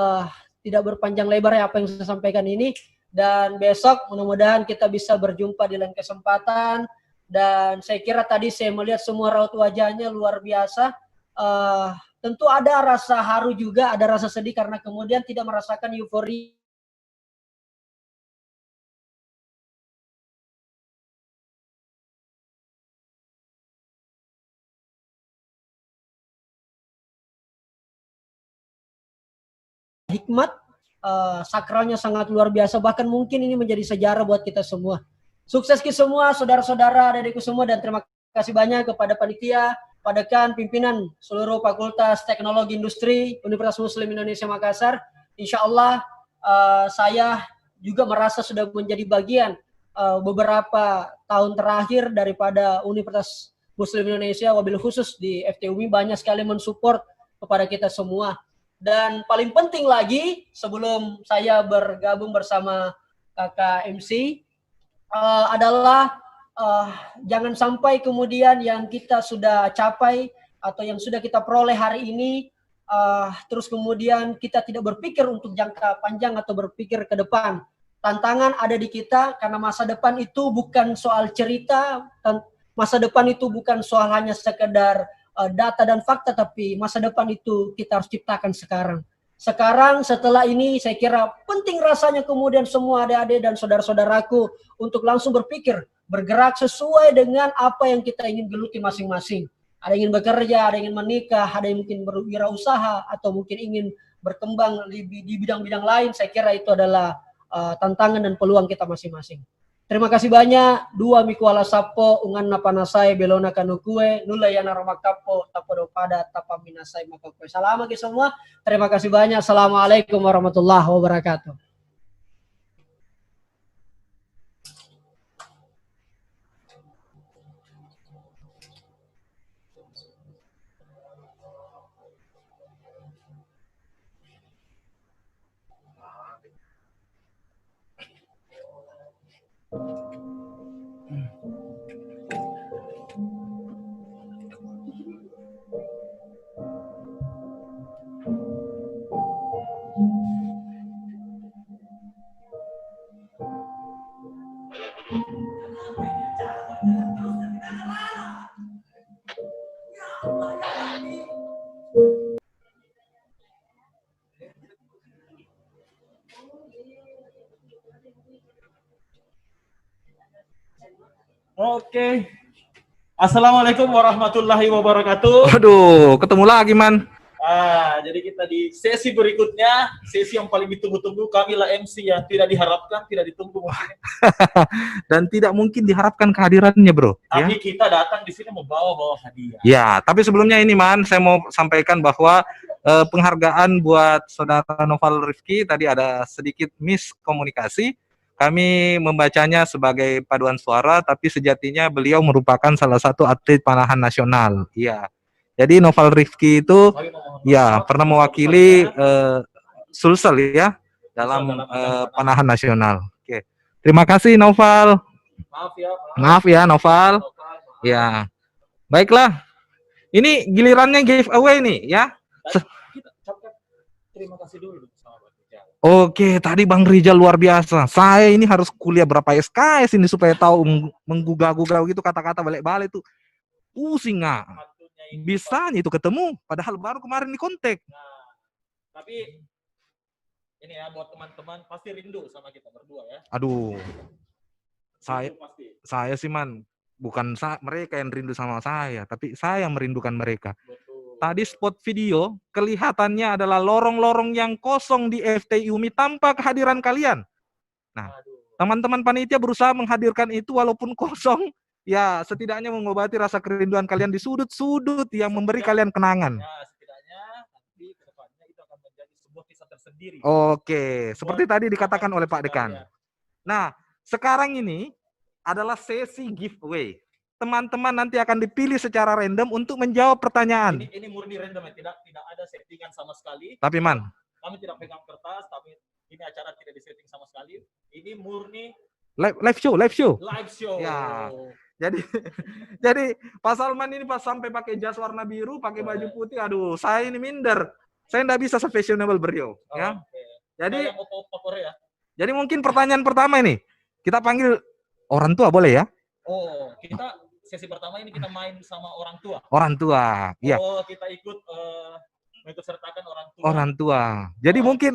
tidak berpanjang lebar ya apa yang saya sampaikan ini. Dan besok mudah-mudahan kita bisa berjumpa di lain kesempatan. Dan saya kira tadi saya melihat semua raut wajahnya luar biasa. Tentu ada rasa haru juga, ada rasa sedih karena kemudian tidak merasakan euforia. Hikmat, sakralnya sangat luar biasa, bahkan mungkin ini menjadi sejarah buat kita semua. Sukses kita semua, saudara-saudara, adikku semua, dan terima kasih banyak kepada panitia, padakan pimpinan seluruh Fakultas Teknologi Industri Universitas Muslim Indonesia Makassar. Insya Allah saya juga merasa sudah menjadi bagian beberapa tahun terakhir daripada Universitas Muslim Indonesia, wabil khusus di FTUMI banyak sekali mensupport kepada kita semua. Dan paling penting lagi, sebelum saya bergabung bersama kakak MC, adalah jangan sampai kemudian yang kita sudah capai atau yang sudah kita peroleh hari ini, terus kemudian kita tidak berpikir untuk jangka panjang atau berpikir ke depan. Tantangan ada di kita karena masa depan itu bukan soal cerita, masa depan itu bukan soal hanya sekedar data dan fakta, tapi masa depan itu kita harus ciptakan sekarang. Sekarang setelah ini saya kira penting rasanya kemudian semua adik-adik dan saudara-saudaraku untuk langsung berpikir, bergerak sesuai dengan apa yang kita ingin geluti masing-masing. Ada yang ingin bekerja, ada yang ingin menikah, ada yang mungkin berwirausaha, atau mungkin ingin berkembang di bidang-bidang lain. Saya kira itu adalah tantangan dan peluang kita masing-masing. Terima kasih banyak. Dua mikuala sapo ungan napanasai belona kanukue nula yana romakapo tapodo pada tapaminasai makakue. Salam lagi semua. Terima kasih banyak. Assalamualaikum warahmatullahi wabarakatuh. Oke. Assalamualaikum warahmatullahi wabarakatuh. Aduh, ketemu lagi, Man. Jadi kita di sesi berikutnya, sesi yang paling ditunggu-tunggu. Kami lah MC yang tidak diharapkan, tidak ditunggu mungkin. Dan tidak mungkin diharapkan kehadirannya, bro. Tapi kita datang di sini membawa hadiah. Ya, tapi sebelumnya ini, Man, saya mau sampaikan bahwa penghargaan buat Saudara Noval Rifki tadi ada sedikit miskomunikasi. Kami membacanya sebagai paduan suara, tapi sejatinya beliau merupakan salah satu atlet panahan nasional. Iya. Jadi Noval Rifki itu ya pernah mewakili Sulsel ya dalam panahan nasional. Oke. Terima kasih Noval. Maaf ya Noval. Ya. Baiklah. Ini gilirannya giveaway nih ya. Terima kasih dulu sama Bang Rijal. Oke, tadi Bang Rijal luar biasa. Saya ini harus kuliah berapa SKS ini supaya tahu menggugah-gugah gitu kata-kata balik-balik tuh. Pusing nggak? Bisanya itu ketemu, padahal baru kemarin di kontak. Nah, tapi ini ya buat teman-teman pasti rindu sama kita berdua ya. Aduh, saya sih Man, bukan mereka yang rindu sama saya, tapi saya yang merindukan mereka. Betul. Tadi spot video kelihatannya adalah lorong-lorong yang kosong di FTI UMI tanpa kehadiran kalian. Nah, teman-teman panitia berusaha menghadirkan itu walaupun kosong. Ya, setidaknya mengobati rasa kerinduan kalian di sudut-sudut yang memberi kalian kenangan. Ya, setidaknya nanti ke depannya itu akan menjadi sebuah kisah tersendiri. Oke, seperti tadi dikatakan oleh Pak Dekan. Nah, sekarang ini adalah sesi giveaway. Teman-teman nanti akan dipilih secara random untuk menjawab pertanyaan. Ini murni random ya, tidak ada settingan sama sekali. Tapi Man, kami tidak pegang kertas, tapi ini acara tidak disetting sama sekali. Ini murni live show. Live show. Ya. Jadi Pak Salman ini pas sampai pakai jas warna biru, pakai baju putih, aduh, saya ini minder. Saya enggak bisa se-fashionable beliau, ya. Okay. Jadi mungkin pertanyaan pertama ini, kita panggil orang tua boleh ya? Oh, kita sesi pertama ini kita main sama orang tua. Orang tua, iya. Oh, kita ikut sertakan orang tua. Orang tua. Jadi mungkin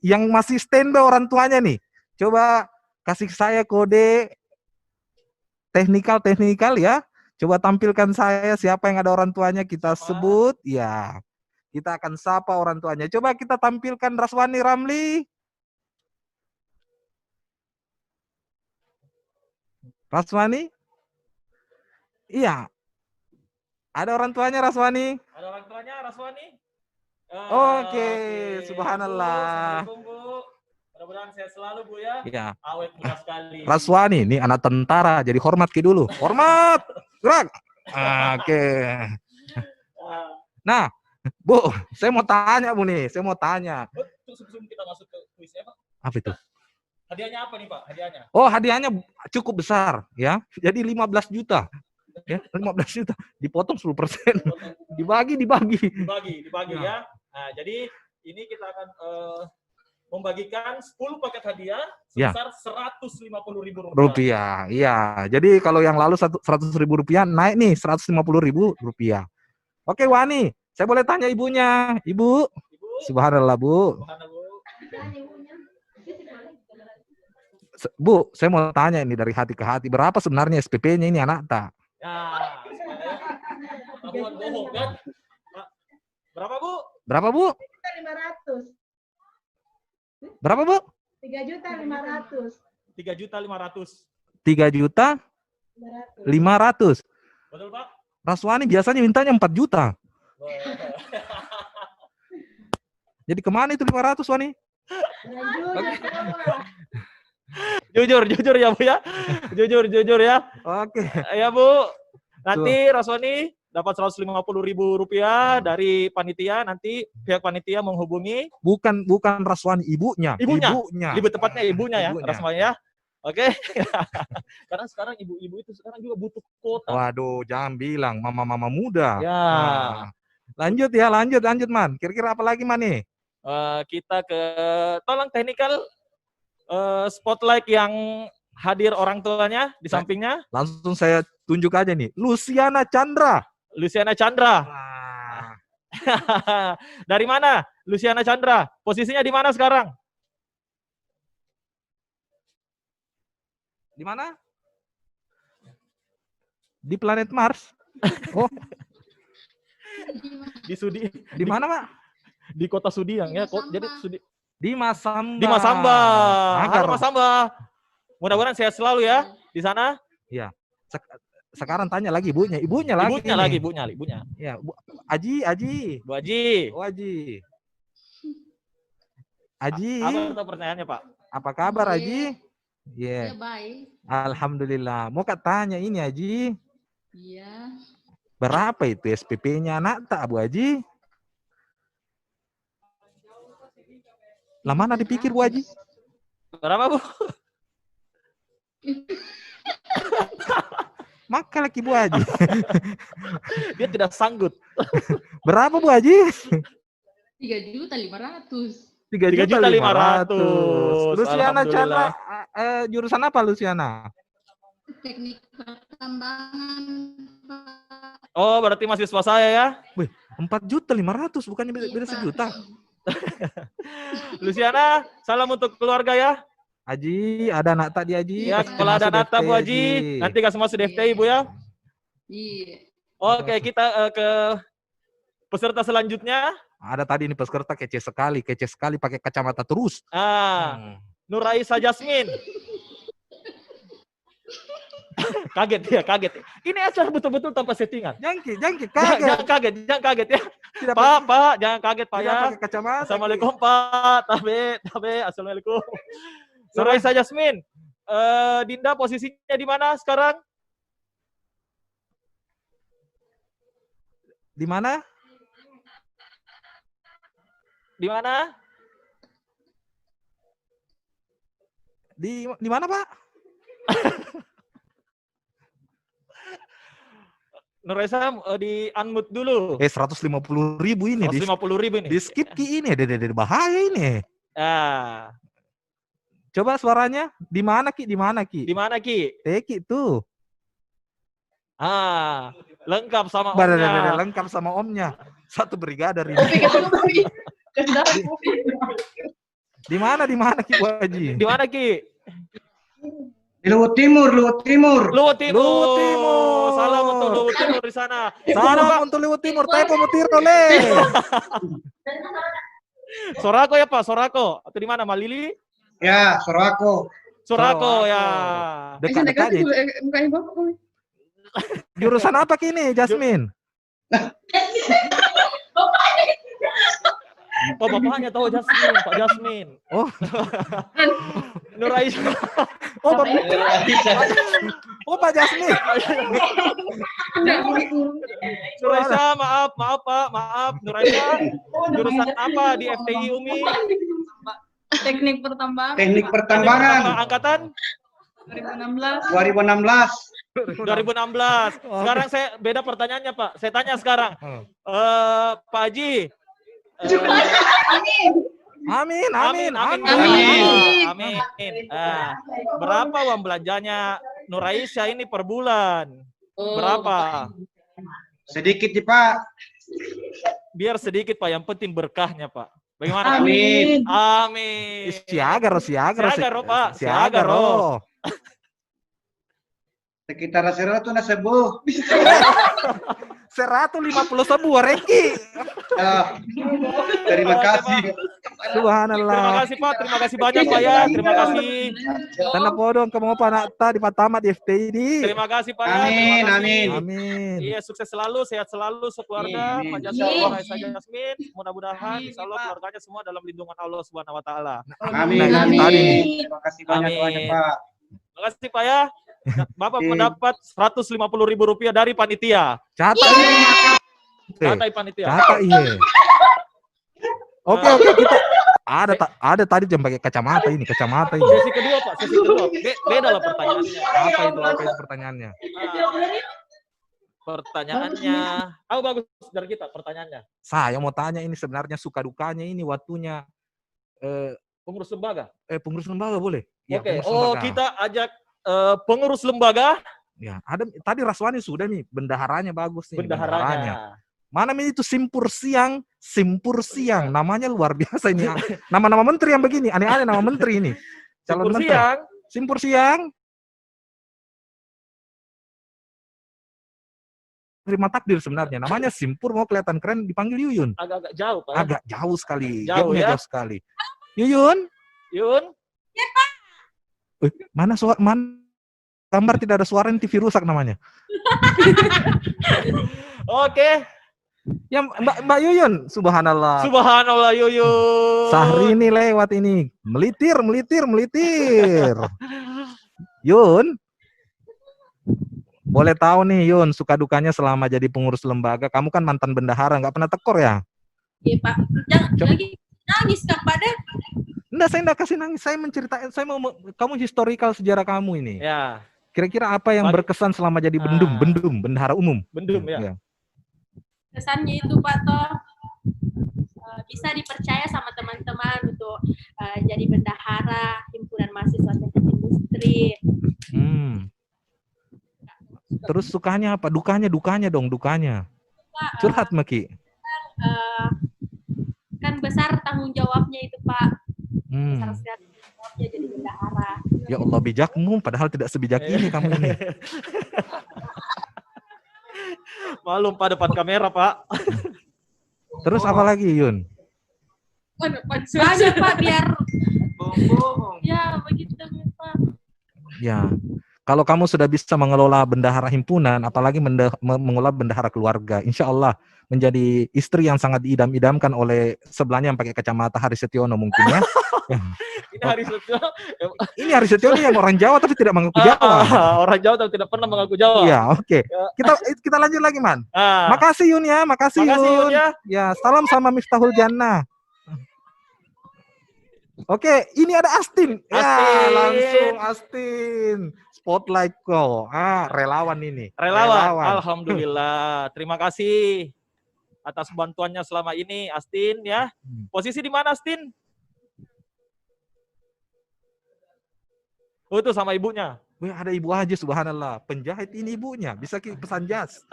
yang masih standby orang tuanya nih, coba kasih saya kode teknikal ya. Coba tampilkan saya siapa yang ada orang tuanya, kita sebut ya. Kita akan sapa orang tuanya. Coba kita tampilkan Raswani Ramli. Raswani? Iya. Ada orang tuanya Raswani? Ada orang tuanya Raswani? Oke, subhanallah. Assalamualaikum, Bu. Mudah-mudahan sehat selalu, Bu ya. Iya. Awet muda sekali. Raswani, ini anak tentara, jadi hormat ke dulu. Hormat, gerak. Oke. Nah, Bu, saya mau tanya Bu nih, Sebelum kita masuk ke kuis ya, Pak. Apa itu? Hadiahnya apa nih, Pak? Hadiahnya? Oh, hadiahnya cukup besar ya. Jadi 15 juta. Ya, 15 juta. Dipotong 10%. Dibagi ya. Nah, jadi ini kita akan membagikan 10 paket hadiah sebesar Rp150.000. Rupiah. Iya. Jadi kalau yang lalu Rp100.000 naik nih Rp150.000. Oke, Wani, saya boleh tanya ibunya. Ibu? Subhanallah, Bu. Bu, saya mau tanya ini dari hati ke hati. Berapa sebenarnya SPP-nya ini anak tak? Ya, supaya bohong kan? Berapa, Bu? Berapa, Bu? 3.500. Berapa, Bu? 3.500.000. 3.500.000. 3.500.000. Betul, Pak? Raswani biasanya mintanya 4 juta. Jadi kemana itu 500, Wani? Jujur ya Bu ya. Jujur ya. Oke. Ya Bu, nanti Raswani dapat 150.000 rupiah dari panitia. Nanti pihak panitia menghubungi. Bukan Raswani, ibunya. Lebih tepatnya ibunya ya, Ibunya. Raswani ya. Oke. Karena sekarang ibu-ibu itu sekarang juga butuh kuota. Waduh, jangan bilang mama-mama muda. Ya. Nah, lanjut Man. Kira-kira apa lagi Man nih? Kita ke tolong technical spotlight yang hadir orang tuanya di sampingnya. Langsung saya tunjuk aja nih, Luciana Chandra. Dari mana Luciana Chandra? Posisinya di mana sekarang? Di mana? Di planet Mars. Oh. Di Sudi. Di mana, Pak? Di kota Sudiang ya. Jadi Sudi. Di Masamba. Di Masamba. Agar. Halo Masamba. Mudah-mudahan sehat selalu ya di sana. Iya. Sekarang tanya lagi ibunya. Ibunya lagi. Ibunya. Ya, Aji. Bu Aji. Oh, Aji. Aji. Apa pertanyaannya, Pak? Apa kabar, Aji? Iya. Baik. Alhamdulillah. Mau tanya ini, Aji. Iya. Berapa itu SPP-nya anak tak, Bu Aji? Lah mana dipikir, Bu Aji? Berapa, Bu? Maka lagi Bu Aji. Dia tidak sanggup. Berapa, Bu Aji? 3.500.000. 3.500.000. Luciana Chandra, jurusan apa Luciana? Teknik pertambangan, Pak. Oh, berarti mahasiswa saya ya? Wih, 4.500.000 bukannya beda sejuta. Luciana, salam untuk keluarga ya. Aji, ada anak tak di Aji? Ya, kalau ada anak tak Bu Aji, nanti kasih masuk DFTI Bu ya. Iya. Oke, kita ke peserta selanjutnya. Ada tadi ini peserta kece sekali pakai kacamata terus. Nuraisa Jasmine. Kaget. Ini acara betul-betul tanpa settingan. Jangki, Jangan kaget ya. Tidak Pak, jangan kaget Pak ya. Pakai kacamata. Assalamualaikum Pak. Tabe. Assalamualaikum. Nuraisa Jasmine. Dinda posisinya di mana sekarang? Di mana? Di mana? Di mana, Pak? Nuraisa di unmute dulu. 150.000 ini. 150.000 ini. Di skip Ki ini, ada bahaya ini. Coba suaranya. Di mana Ki? Di mana Ki? Teki tuh. Lengkap sama omnya. Lengkap sama omnya. Satu brigadir ini. Di mana Ki Bu Haji? Di mana Ki? Di Luhut Timur. Salam untuk Luhut Timur di sana. Salam untuk Luhut Timur. Tepo Mutiro le. Sorako ya Pak, Sorako. Atau di mana Malili? Ya, Sorako ya. Dekat-dekat aja. Jurusan apa kini, Jasmine? Oh, bapaknya tahu Jasmine, Pak Jasmine. Oh. Nuraisa. Oh, Pak Jasmine. Nuraisa, maaf Pak, maaf. Nuraisa, jurusan apa di FTI Umi? Teknik pertambangan. Angkatan 2016. 2016. Sekarang saya beda pertanyaannya Pak. Saya tanya sekarang. Pak Haji. Amin. Berapa uang belanjanya Nuraisa ini per bulan? Berapa? Sedikit sih Pak. Biar sedikit Pak, yang penting berkahnya Pak. Bagaimana? Amin. Siaga Pak. Siaga. Sekitar 100 na sebu. 150 sebuah Reki. Ah, terima kasih. Subhanallah. Terima kasih Pak, terima kasih banyak Pak ya, terima kasih. Tanah podong kamu panata di Patama di FTI. Terima kasih Pak ya. Amin, terima kasih. amin. Amin. Iya, sukses selalu, sehat selalu sekeluarga. Amin. Pak Jasa Allah, Raisa Jasmin. Mudah-mudahan insya Allah keluarganya semua dalam lindungan Allah Subhanahu wa taala. Amin. Nah, ini Amin. tadi nih. Terima kasih banyak doanya, Amin. Pak. Terima kasih Pak ya. Bapak mendapat Rp150.000 dari panitia. Catat. Catai panitia. Catat iya. Oke, kita ada tadi yang pakai kacamata ini. Sesi kedua Pak, sesi kedua. Beda lah pertanyaannya. Apa itu pertanyaannya? Pertanyaannya, bagus dari kita pertanyaannya. Saya mau tanya ini sebenarnya suka dukanya ini waktunya Pengurus lembaga. Pengurus lembaga boleh? Ya, Oke. pengurus lembaga. Kita ajak pengurus lembaga. Ya, ada tadi Raswani sudah nih, bendaharanya bagus nih. Bendaharanya. Mana ini itu Simpur Siang, namanya luar biasa ini. Nama-nama menteri yang begini, aneh-aneh nama menteri ini. Calon Simpur menteri. Siang. Simpur Siang. Terima takdir sebenarnya. Namanya Simpur mau kelihatan keren dipanggil Yuyun. Agak-agak jauh Pak. Agak jauh sekali. Jauh ya. Jauh sekali. Yuyun. Yun. Ya Pak. Mana gambar tidak ada suara, TV rusak namanya. Oke. Ya Mbak Yuyun, subhanallah. Subhanallah Yuyun. Sahrini lewat ini. Melitir. Yun. Boleh tahu nih Yun, suka dukanya selama jadi pengurus lembaga. Kamu kan mantan bendahara, nggak pernah tekor ya? Iya Pak. Jangan lagi nangis Kak Pada. Enggak, saya enggak kasih nangis. Saya menceritakan, saya mau kamu historical sejarah kamu ini. Ya. Kira-kira apa yang berkesan selama jadi bendahara umum? Bendum ya. Kesannya itu Pak Toh bisa dipercaya sama teman-teman untuk jadi bendahara himpunan mahasiswa teknik industri. Terus sukanya apa? Dukanya dong, dukanya. Curhat Maki. Kan besar tanggung jawabnya itu Pak. Besar sekali tanggung jawabnya jadi bendahara. Ya Allah, bijakmu padahal tidak sebijak ini kamu ini. Malum Pak depan kamera Pak. Terus apa lagi Yun? Banyak Pak biar ya begitu Pak. Ya, kalau kamu sudah bisa mengelola bendahara himpunan, apalagi mengelola bendahara keluarga, insya Allah menjadi istri yang sangat diidam-idamkan oleh sebelahnya yang pakai kacamata Hari Setiono mungkin ya. Ini Hari Setiono. Ini Hari Setiono yang orang Jawa tapi tidak mengaku Jawa. Orang Jawa tapi tidak pernah mengaku Jawa. Iya, oke. Kita lanjut lagi, Man. Makasih Yun ya, makasih Yun. Ya, salam sama Miftahul Jannah. Oke, ini ada Astin. Ya, langsung Astin. Spotlight kok. Relawan ini. Relawan. Alhamdulillah. Terima kasih atas bantuannya selama ini, Astin ya. Posisi di mana, Astin? Oh, itu sama ibunya. Wih, ada ibu aja, subhanallah. Penjahit ini ibunya. Bisa pesan jas.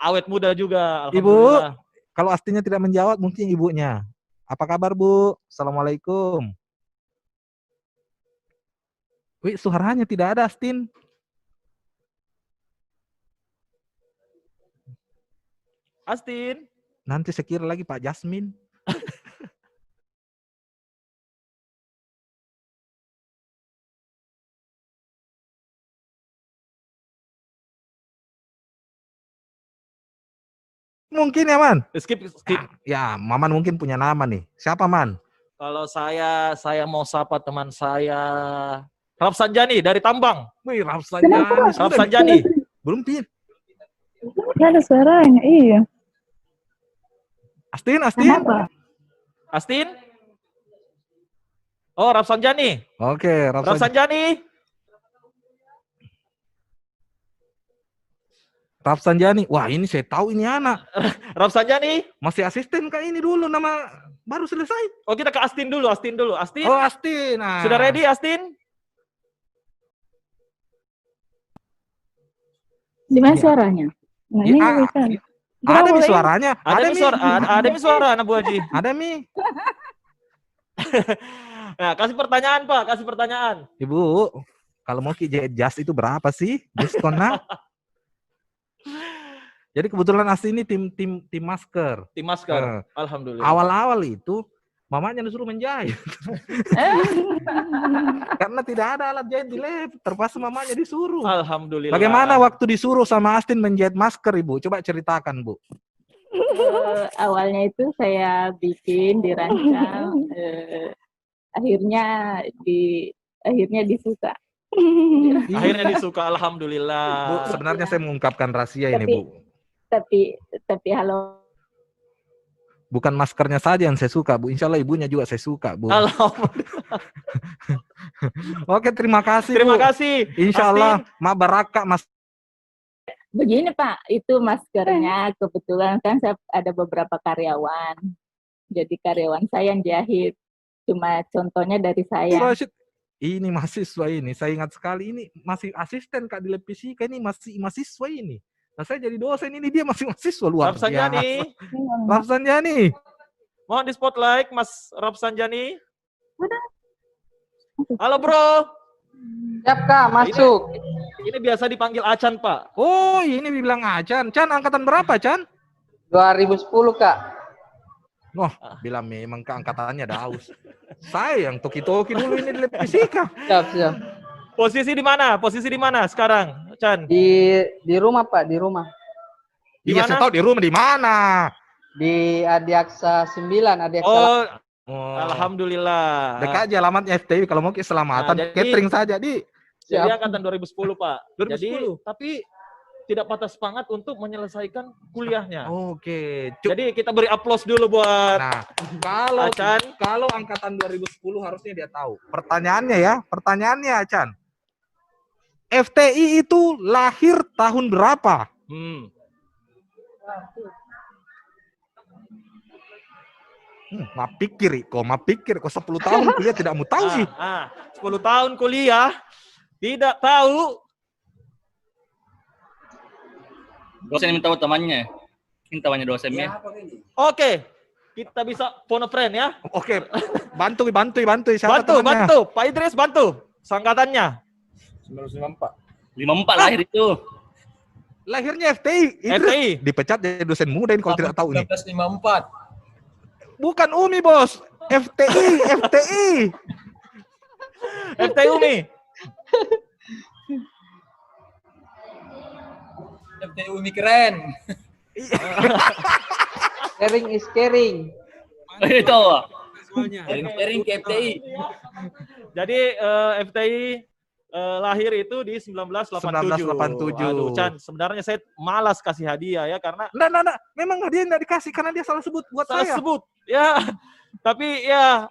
Awet muda juga. Ibu, kalau Astinnya tidak menjawab, mungkin ibunya. Apa kabar, Bu? Assalamualaikum. Wih, suaranya tidak ada, Astin. Astin. Nanti sekira lagi Pak Jasmin. Mungkin ya, Man? Skip. Ya, Maman mungkin punya nama nih. Siapa, Man? Kalau saya mau sapa teman saya. Rapsanjani dari Tambang. Wih, Rapsanjani. Rapsanjani. Belum, Pin. Ada suaranya, iya. Astin. Astin? Oh, Rapsanjani. Oke, Rapsanjani. Rapsanjani. Wah, ini saya tahu ini anak. Rapsanjani. Masih asisten kak ini dulu, nama baru selesai. Oh, kita ke Astin dulu. Astin. Oh, Astin. Nah. Sudah ready, Astin? Di mana suaranya? Nah, ini bisa. Ada mi suaranya. Ada mi suara anak Bu Haji. Ada mi. Nah, kasih pertanyaan, Pak. Kasih pertanyaan. Ibu. Kalau mau jahit jas itu berapa sih diskonnya? Jadi kebetulan asli ini tim masker. Tim masker. Alhamdulillah. Awal-awal itu mamanya disuruh menjahit. Karena tidak ada alat jahit di lab, terpaksa mamanya disuruh. Alhamdulillah. Bagaimana waktu disuruh sama Astin menjahit masker, Ibu? Coba ceritakan, Bu. Awalnya itu saya bikin, dirancang, akhirnya disuka. Akhirnya disuka, alhamdulillah. Bu, sebenarnya saya mengungkapkan rahasia ini, Bu. Tapi halo. Bukan maskernya saja yang saya suka, Bu. Insya Allah ibunya juga saya suka, Bu. Alhamdulillah. Oke, terima kasih, Terima Bu. kasih. Insya Allah, Ma Baraka, Mas. Begini Pak, itu maskernya kebetulan kan saya ada beberapa karyawan. Jadi karyawan saya yang jahit. Cuma contohnya dari saya. Rashid, ini mahasiswa ini, saya ingat sekali ini masih asisten Kak di lab fisika, ini masih mahasiswa ini. Nah saya jadi dosen ini dia masih mahasiswa luar Rapsanjani. biasa. Rapsanjani. Mohon di spotlight Mas Rapsanjani. Halo bro. Siap Kak, masuk. Ini biasa dipanggil Acan Pak. Oh ini bilang Acan. Chan angkatan berapa Chan? 2010 Kak. Wah, bilang memang keangkatannya daus. Saya yang toki-toki dulu ini di lab fisika. Siap. Posisi di mana? Posisi di mana sekarang, Chan? Di rumah Pak, di rumah. Iya, saya tahu di rumah di mana. Di Adiaksa 9, Adiaksa. Oh, alhamdulillah. Dekat aja alamatnya FTI kalau mau keselamatan Nah, jadi- catering saja di. Jadi angkatan 2010, Pak. 2010. Jadi tapi tidak patah semangat untuk menyelesaikan kuliahnya. Oke. Jadi kita beri aplaus dulu buat Nah, kalau Acan. kalau angkatan 2010 harusnya dia tahu. Pertanyaannya Acan. FTI itu lahir tahun berapa? Ma pikir kok 10 tahun kuliah tidak mau tahu sih. 10 tahun kuliah tidak tahu. Dosen minta tahu temannya. Ini temannya dosennya. Oke, kita bisa phone a friend ya. Oke, bantu. Siapa Bantu, temannya? bantu. Pak Idris bantu. Sangkatannya. 54 lahir itu. Lahirnya FTI. FTI. Dipecat jadi dosen muda ini kalau tidak tahu nih. 1954. Bukan UMI, Bos. FTI. FTI Umi. FTI Umi keren. Caring is caring. Itu. Sharing ke FTI. Jadi FTI lahir itu di 1987. Aduh, Chan, sebenarnya saya malas kasih hadiah ya karena Nggak. Memang dia nggak dikasih karena dia salah sebut buat salah saya. sebut. Ya, tapi ya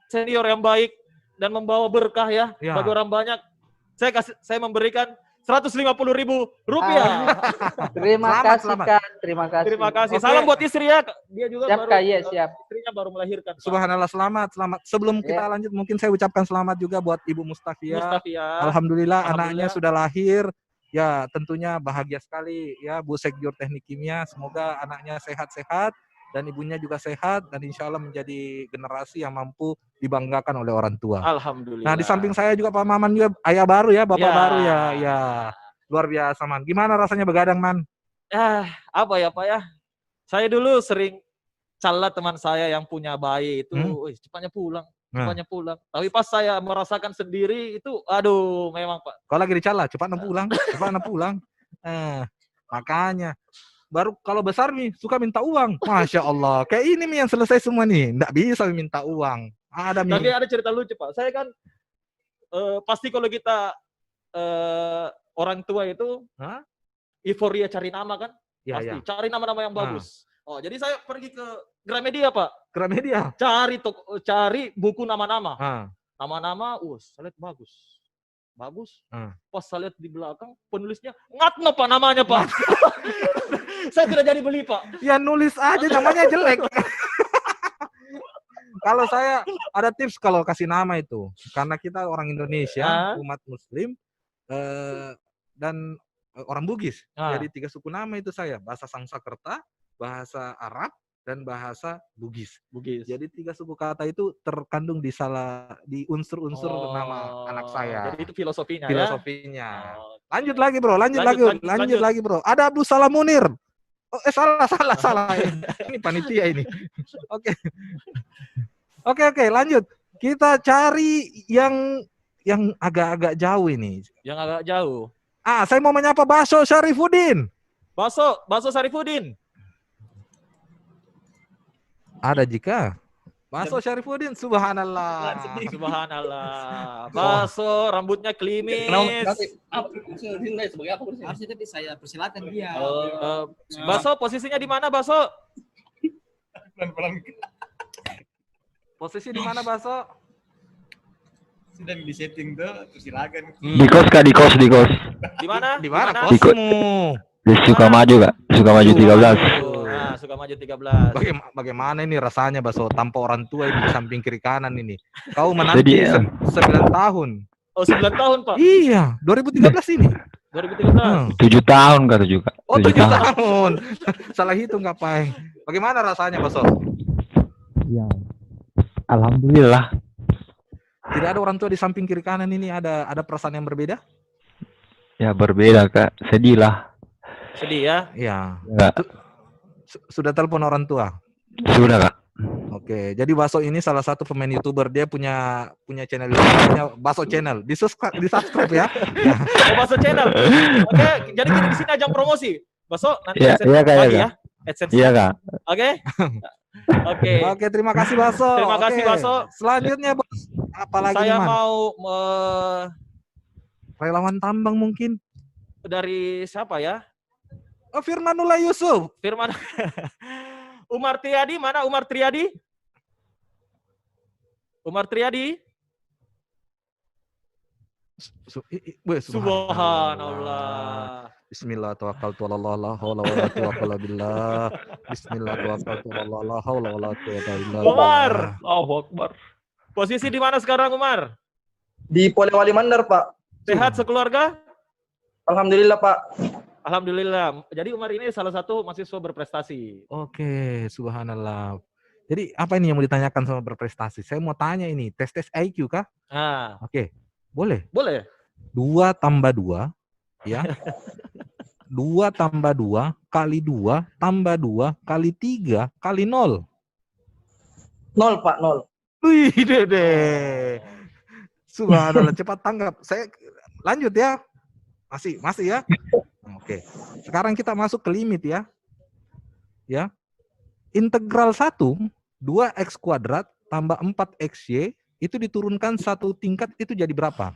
senior yang baik dan membawa berkah ya, Ya. bagi orang banyak. Saya memberikan 150.000 rupiah. Terima kasih Kak. Terima kasih. Terima kasih. Oke. Salam buat istri ya. Dia juga Siap baru Kak, iya siap. istrinya baru melahirkan. Pak. Subhanallah, selamat. Sebelum kita lanjut, mungkin saya ucapkan selamat juga buat Ibu Mustafia. Mustafia. Alhamdulillah anaknya sudah lahir. Ya, tentunya bahagia sekali ya Bu Sekjur Teknik Kimia. Semoga anaknya sehat-sehat dan ibunya juga sehat dan insya Allah menjadi generasi yang mampu dibanggakan oleh orang tua. Alhamdulillah. Nah, di samping saya juga Pak Maman juga ayah baru ya, bapak Ya. baru ya. Ya. Luar biasa, Man. Gimana rasanya begadang, Man? Apa ya Pak ya? Saya dulu sering cala teman saya yang punya bayi itu, "Wih, cepatnya pulang. Tapi pas saya merasakan sendiri itu, aduh, memang Pak. Kalau lagi dicala, cepat pulang. Makanya. Baru kalau besar nih, suka minta uang. Masya Allah. Kayak ini nih yang selesai semua nih. Nggak bisa minta uang. Ada nih. Tapi ada cerita lucu Pak. Saya kan pasti kalau kita orang tua itu euforia cari nama kan, Ya, pasti ya. cari nama-nama yang bagus. Oh, jadi saya pergi ke Gramedia Pak. Gramedia. Cari buku nama-nama. Ah. Nama-nama, saya lihat bagus. Ah. Pas saya lihat di belakang penulisnya Ngatno Pak namanya Pak. Saya tidak jadi beli Pak. Ya nulis aja namanya jelek. Kalau saya ada tips kalau kasih nama itu, karena kita orang Indonesia, umat Muslim dan orang Bugis. Jadi 3 suku nama itu saya, bahasa Sangsakerta, bahasa Arab, dan bahasa Bugis. Bugis. Jadi 3 suku kata itu terkandung di unsur-unsur nama anak saya. Jadi itu filosofinya, Filosofinya. ya. Lanjut lagi bro, lanjut lagi bro. Ada Abdul Salam Munir. Oh, salah. Ini panitia ini. Oke, lanjut. Kita cari yang agak-agak jauh ini. Yang agak jauh. Saya mau menyapa Baso Syarifuddin. Baso Syarifuddin. Ada jika. Baso Syarifuddin, subhanallah. Subhanallah. Baso rambutnya klimis. Sebagai apa? Harusnya tadi saya persilakan dia. Baso posisinya di mana, Baso? Posisi di mana, Baso? Sudah di setting tuh, persilakan. Di kos. Di mana? Di mana Di kosmu? Sukamajo, Kak. Sukamajo 13. Sukamajo 13. Bagaimana ini rasanya Baso tanpa orang tua ini di samping kiri kanan ini? Kau menanti 9 tahun. Oh, 9 tahun, Pak. Iya, 2013 ini. 2013. 7 tahun kata juga. Oh, 7 tahun. Salah hitung ngapain? Bagaimana rasanya, Baso? Ya. Alhamdulillah. Tidak ada orang tua di samping kiri kanan ini, ada perasaan yang berbeda? Ya berbeda, Kak. Sedih lah. Sedih ya? Iya. Ya. Sudah telepon orang tua? Sudah, Kak. Oke, jadi Baso ini salah satu pemain YouTuber. Dia punya channel YouTube namanya Baso Channel. Di subscribe ya. Oh, Baso Channel. Oke, jadi kita di sini ajang promosi. Baso nanti Iya, AdSense Kak, bagi ya. ya. AdSense. Iya, Kak. Oke. Oke, terima kasih Baso. Terima kasih, Oke. Baso. Selanjutnya, Bos. Apalagi saya Man? mau relawan tambang mungkin. Dari siapa ya? Oh, Firmanullah Yusuf. Umar Triadi, mana Umar Triadi? Umar Triadi? Subhanallah. Bismillah tawakkaltu 'ala Allah la haula wala quwwata illa billah. Bismillah tawakkaltu 'ala Allah la haula wala quwwata illa billah. Umar, Allahu Akbar. Posisi di mana sekarang, Umar? Di Polewali Mandar, Pak. Sehat sekeluarga? Alhamdulillah, Pak. Alhamdulillah. Jadi Umar ini salah satu mahasiswa berprestasi. Oke, subhanallah. Jadi apa ini yang mau ditanyakan sama berprestasi? Saya mau tanya ini, tes IQ kah? Oke, boleh? Boleh. 2 tambah 2, ya. 2 tambah 2 kali 2 tambah 2 kali 3 kali 0. 0, Pak, 0. Wih, Dede. Subhanallah, cepat tanggap. Saya lanjut ya. Masih ya. Oke. Sekarang kita masuk ke limit ya. Ya. Integral 1 2x kuadrat tambah 4xy itu diturunkan 1 tingkat itu jadi berapa?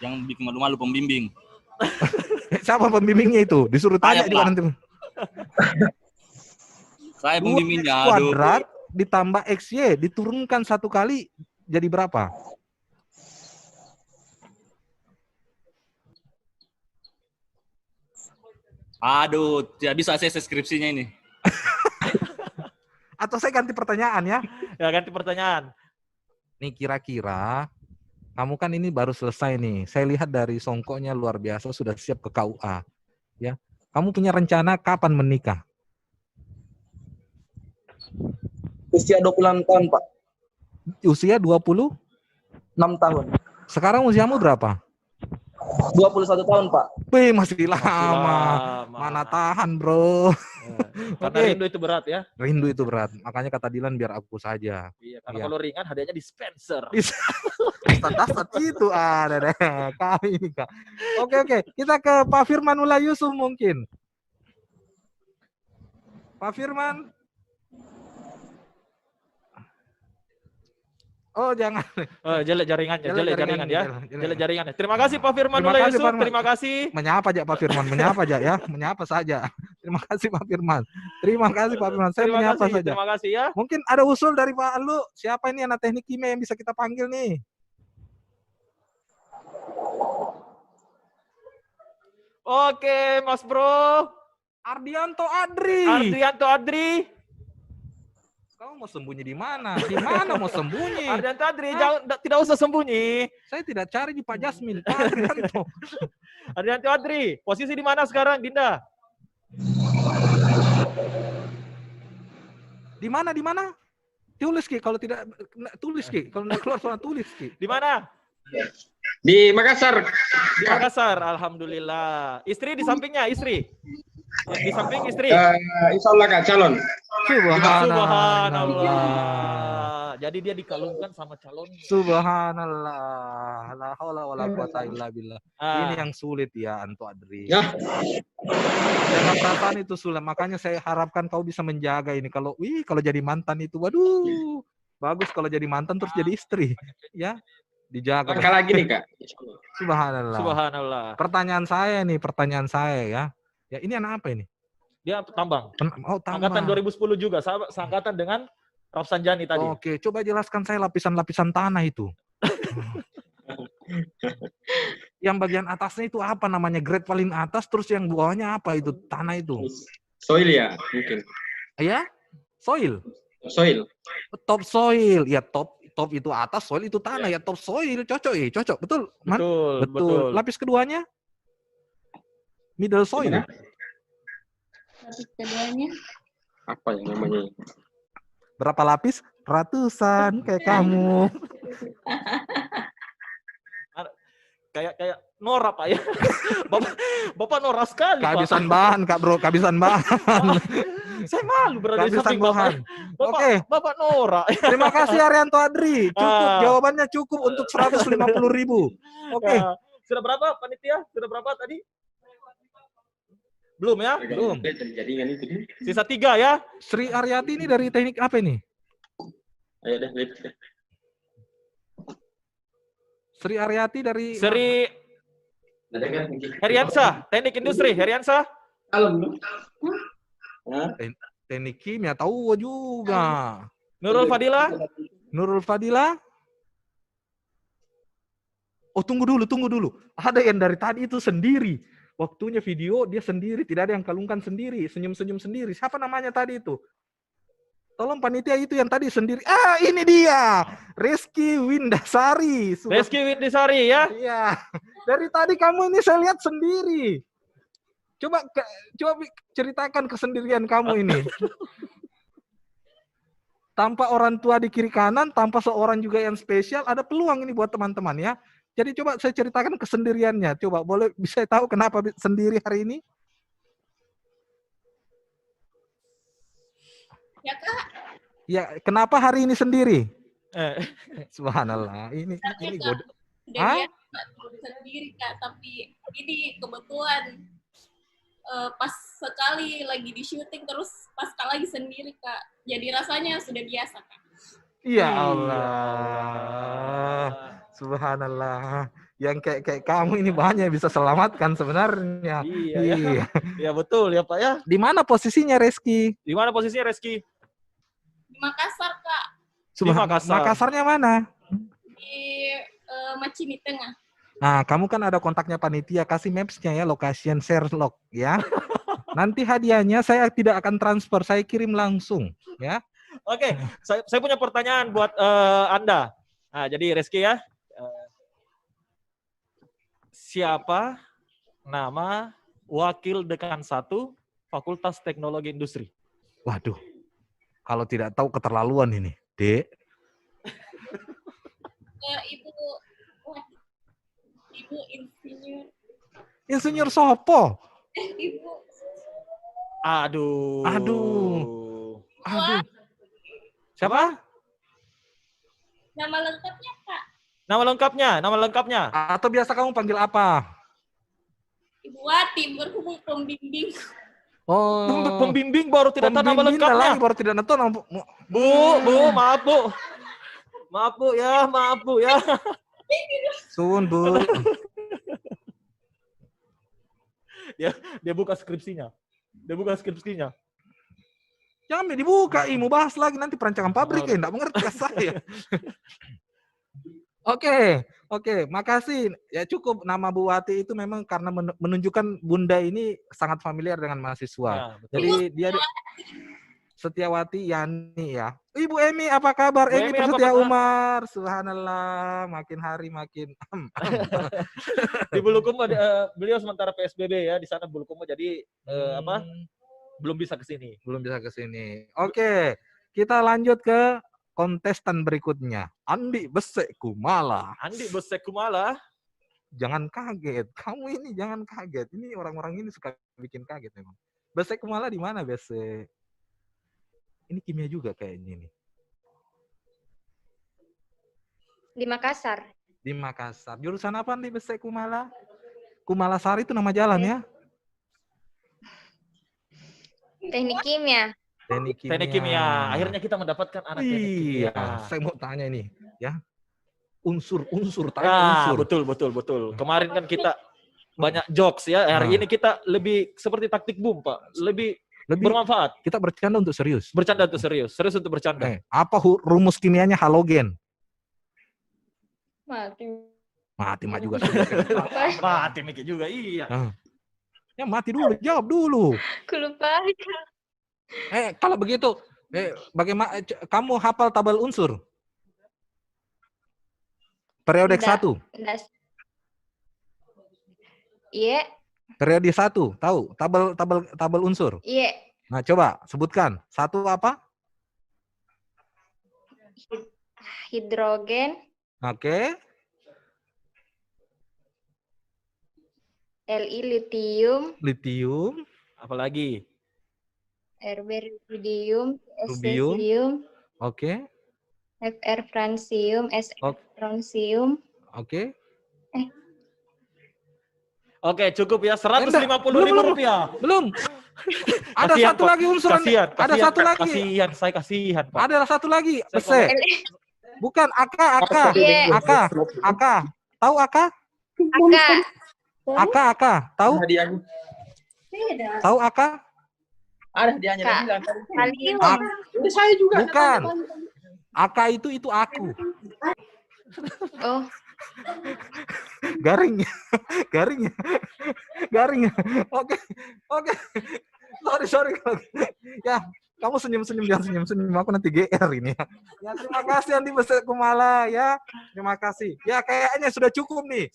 Yang bikin malu-malu pembimbing. Siapa pembimbingnya itu? Disuruh tanya juga nanti. Saya pembimbingnya. 2x kuadrat ditambah xy diturunkan 1 kali jadi berapa? Aduh, tidak bisa saya skripsinya ini. Atau saya ganti pertanyaan ya? Ya, ganti pertanyaan. Nih kira-kira kamu kan ini baru selesai nih. Saya lihat dari songkoknya luar biasa, sudah siap ke KUA. Ya, kamu punya rencana kapan menikah? Usia 26 tahun, Pak. Usia 26 tahun. Sekarang usiamu berapa? 21 tahun, Pak. Wih, masih lama. Mana tahan, bro. Karena rindu itu berat ya. Rindu itu berat. Makanya kata Dilan biar aku saja. Iya, karena kalau ringan hadiahnya dispenser. Dasar itu ada deh. Kami ini, Kak. Oke. Kita ke Pak Firmanullah Yusuf mungkin. Pak Firman. Oh, jangan. Jelek jaringannya, jelek jaringannya. Jelek jaringannya. Terima kasih Pak Firman Terima kasih, Yusuf, Pak. terima kasih. Menyapa aja Pak Firman, menyapa aja ya, menyapa saja. Terima kasih Pak Firman. Terima kasih Pak Firman. Saya Terima menyapa kasih, saja. terima kasih ya. Mungkin ada usul dari Pak Alu, siapa ini anak teknik kimia yang bisa kita panggil nih? Oke, Mas Bro. Ardianto Adri. Ardianto Adri. Kamu mau sembunyi di mana? Di mana mau sembunyi? Ardianto Adri, tidak usah sembunyi. Saya tidak cari di Pak Jasmine, Pak Ardianto. Ardianto Adri, posisi di mana sekarang, Dinda? Di mana? Di mana? Tulis Ki, kalau tidak tulis Ki, kalau tidak keluar suara tulis Ki. Di mana? Di Makassar. Di Makassar, alhamdulillah. Istri di sampingnya, istri. Di samping istri. Insya Allah Kak, calon. Subhanallah. Jadi dia dikalungkan sama calon. Subhanallah. La haula wala quwata illa billah. Ini yang sulit ya, Anto Adri. Ya. Jangan perasaan itu sulit. Makanya saya harapkan kau bisa menjaga ini. Kalau jadi mantan itu, waduh. Bagus kalau jadi mantan terus jadi istri. Ya. Dijaga. Langkah lagi nih Kak. Subhanallah. Subhanallah. Pertanyaan saya ya. Ya ini anak apa ini? Dia tambang. Oh, tambang. Angkatan 2010 juga, seangkatan dengan Rafsanjani tadi. Oke, coba jelaskan saya lapisan-lapisan tanah itu. Yang bagian atasnya itu apa namanya? Grade paling atas, terus yang bawahnya apa itu? Tanah itu. Soil ya, mungkin. Ya? Soil. Soil. Top soil. Ya, top itu atas, soil itu tanah. Ya, top soil. Cocok ya, cocok. Betul, Man? Betul. Lapis keduanya? Middle soil. Lapis keduanya. Apa yang namanya? Berapa lapis? Ratusan kayak kamu. Kayak Nora Pak ya. Bapak Nora sekali Kehabisan Pak. bahan Kak Bro, kehabisan bahan. Saya malu berada di Kehabisan samping Bapak. bahan. Oke. Bapak Nora. Terima kasih Arianto Adri. Cukup, jawabannya cukup untuk 150.000. Oke. Ya. Sudah berapa panitia? Sudah berapa tadi? Belum ya? Belum. Sisa 3 ya. Sri Aryati ini dari teknik apa ini? Ayo deh. Sri Aryati dari Sri Heriansa, teknik industri, Heriansa. Teknik kimia tahu juga. Nurul Fadila. Nurul Fadila. Oh, tunggu dulu. Ada yang dari tadi itu sendiri. Waktunya video dia sendiri, tidak ada yang kalungkan sendiri, senyum-senyum sendiri. Siapa namanya tadi itu? Tolong panitia itu yang tadi sendiri. Ah, ini dia. Reski Windasari. Reski Windasari ya? Iya. Dari tadi kamu ini saya lihat sendiri. Coba ceritakan kesendirian kamu ini. Tanpa orang tua di kiri kanan, tanpa seorang juga yang spesial, ada peluang ini buat teman-teman ya. Jadi coba saya ceritakan kesendiriannya. Coba bisa tahu kenapa sendiri hari ini? Ya Kak. Ya, kenapa hari ini sendiri? Subhanallah. Ini goda. Dia sendiri Kak, tapi ini kebetulan pas sekali lagi di syuting terus pasca lagi sendiri Kak. Jadi rasanya sudah biasa Kak. Ya Allah. Subhanallah. Yang kayak kamu ini banyak bisa selamatkan sebenarnya. Iya. Ya betul ya Pak ya. Di mana posisinya Reski? Di mana posisinya Reski? Di Makassar Kak. Di Makassar. Makassarnya mana? Di Macini Tengah. Nah, kamu kan ada kontaknya panitia, kasih maps-nya ya, location share log ya. Nanti hadiahnya saya tidak akan transfer, saya kirim langsung ya. Oke, saya punya pertanyaan buat Anda. Nah, jadi Reski ya. Siapa nama wakil dekan 1 Fakultas Teknologi Industri? Waduh. Kalau tidak tahu keterlaluan ini, Dek. Ibu insinyur. Insinyur sopo? Ibu. Aduh. Siapa? Nama lengkapnya Kak. Nama lengkapnya. Atau biasa kamu panggil apa? Ibu Wati, berhubung pembimbing. Oh. Pembimbing baru tidak tahu nama lengkapnya. Baru tidak tahu nama. Bu, maaf Bu ya. Sun, Bu. Ya, dia buka skripsinya. Jangan dibuka, mau bahas lagi nanti perancangan pabrik ya, enggak mengerti saya. Oke, makasih. Ya cukup nama Bu Wati itu memang karena menunjukkan Bunda ini sangat familiar dengan mahasiswa. Ya, jadi dia Setiawati Yani ya. Ibu Emi apa kabar? Bu Emi Emi, apa Prasetya kabar? Umar. Subhanallah, makin hari makin Di Bulukumba beliau sementara PSBB ya di sana Bulukumba, jadi apa? Belum bisa ke sini. Belum bisa ke sini. Oke, kita lanjut ke kontestan berikutnya. Andi Besek Kumala. Andi Besek Kumala. Jangan kaget. Kamu ini jangan kaget. Ini orang-orang ini suka bikin kaget memang. Besek Kumala di mana, Besek? Ini kimia juga kayaknya nih. Di Makassar. Di Makassar. Jurusan apa nih Besek Kumala? Kumalasari itu nama jalan ya? Teknik kimia. Teknik kimia. Akhirnya kita mendapatkan anak teknik kimia. Iya, saya mau tanya ini, ya. Unsur, tanya Nah, unsur. betul. Kemarin kan kita banyak jokes ya. Hari ini kita lebih seperti taktik boom, Pak. Lebih bermanfaat. Kita bercanda untuk serius. Bercanda untuk serius. Serius untuk bercanda. Apa rumus kimianya halogen? Mati Mati juga sudah. Mati mikir juga, iya. Ya mati dulu, jawab dulu. Aku lupa. Kalau begitu, bagaimana kamu hafal tabel unsur? Periodik 1. Iya. Periode 1, tahu? Tabel unsur. Iya. Nah, coba sebutkan. 1 apa? Hidrogen. Oke. Li litium. Litium. Apalagi? Rb rubidium. S Rubium. cesium. Oke. Fr francium. S Oke. francium. Oke. Oke, cukup ya. 150.000 rupiah. Belum. Ada Kasihan, satu Pak. lagi unsur. Kasihan, Ada kasihan, satu Pak. lagi. Kasihan, saya kasihan, Pak. Ada satu lagi. Saya Bese. Bukan Aka. Iya. Aka. Tahu Aka? Aka. Tahu? Tahu Aka? Ada hadiahnya Kak. dia bilang. Kalium. Ini saya juga. Bukan. Aka itu aku. Oh. Garing. Oke. Sorry. Ya, kamu senyum-senyum, jangan senyum-senyum. Aku nanti GR ini. Ya, terima kasih Andi Besek Kumala ya. Terima kasih. Ya, kayaknya sudah cukup nih.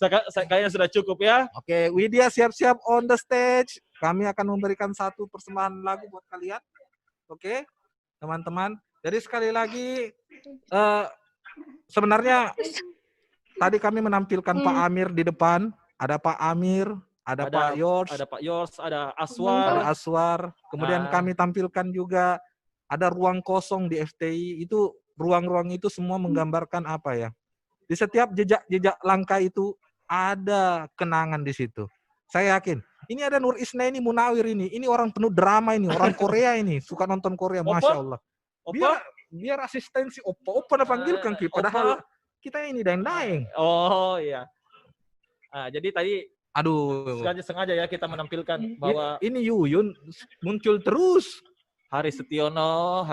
Kayaknya sudah cukup ya. Oke, Widya siap-siap on the stage. Kami akan memberikan satu persembahan lagu buat kalian. Oke, teman-teman. Jadi sekali lagi, sebenarnya tadi kami menampilkan Pak Amir di depan. Ada Pak Amir, ada Pak Yors, ada Pak Yors, ada Aswar. ada Aswar. Kemudian kami tampilkan juga ada ruang kosong di FTI. Itu ruang-ruang itu semua menggambarkan apa ya? Di setiap jejak langkah itu ada kenangan di situ. Saya yakin. Ini ada Nur Isnaini Munawir ini. Ini orang penuh drama ini, orang Korea ini, suka nonton Korea, masya Allah. Biar asistensi Oppa dipanggilkan Ki. Padahal kita ini daeng-daeng. Oh iya. Nah, jadi tadi aduh, sengaja ya kita menampilkan bahwa ini Yuyun muncul terus. Hari Setiono.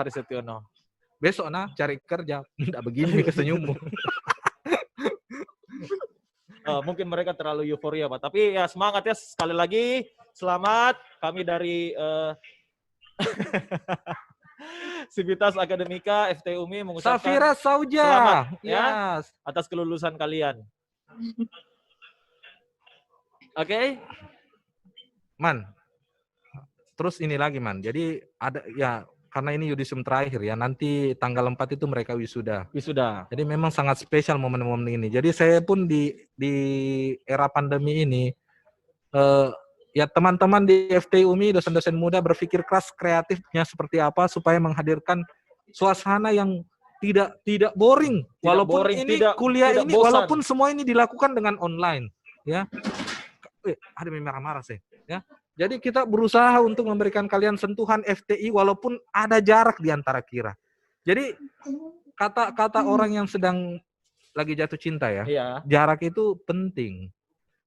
Besok cari kerja. Enggak begini kesenyummu. Mungkin mereka terlalu euforia, Pak. Tapi ya semangat ya, sekali lagi selamat kami dari Sivitas Akademika FT UMI mengucapkan Safira Sauja selamat ya yes. atas kelulusan kalian. Oke. Man. Terus ini lagi Man. Jadi ada ya karena ini yudisium terakhir ya, nanti tanggal 4 itu mereka wisuda. Jadi memang sangat spesial momen-momen ini. Jadi saya pun di era pandemi ini, ya teman-teman di FT UMI, dosen-dosen muda berpikir keras kreatifnya seperti apa supaya menghadirkan suasana yang tidak boring. Walaupun boring, ini tidak kuliah ini, bosan. walaupun semua ini dilakukan dengan online, ya. Ada yang marah-marah sih, ya. Jadi kita berusaha untuk memberikan kalian sentuhan FTI walaupun ada jarak di antara kita. Jadi kata orang yang sedang lagi jatuh cinta ya, jarak itu penting.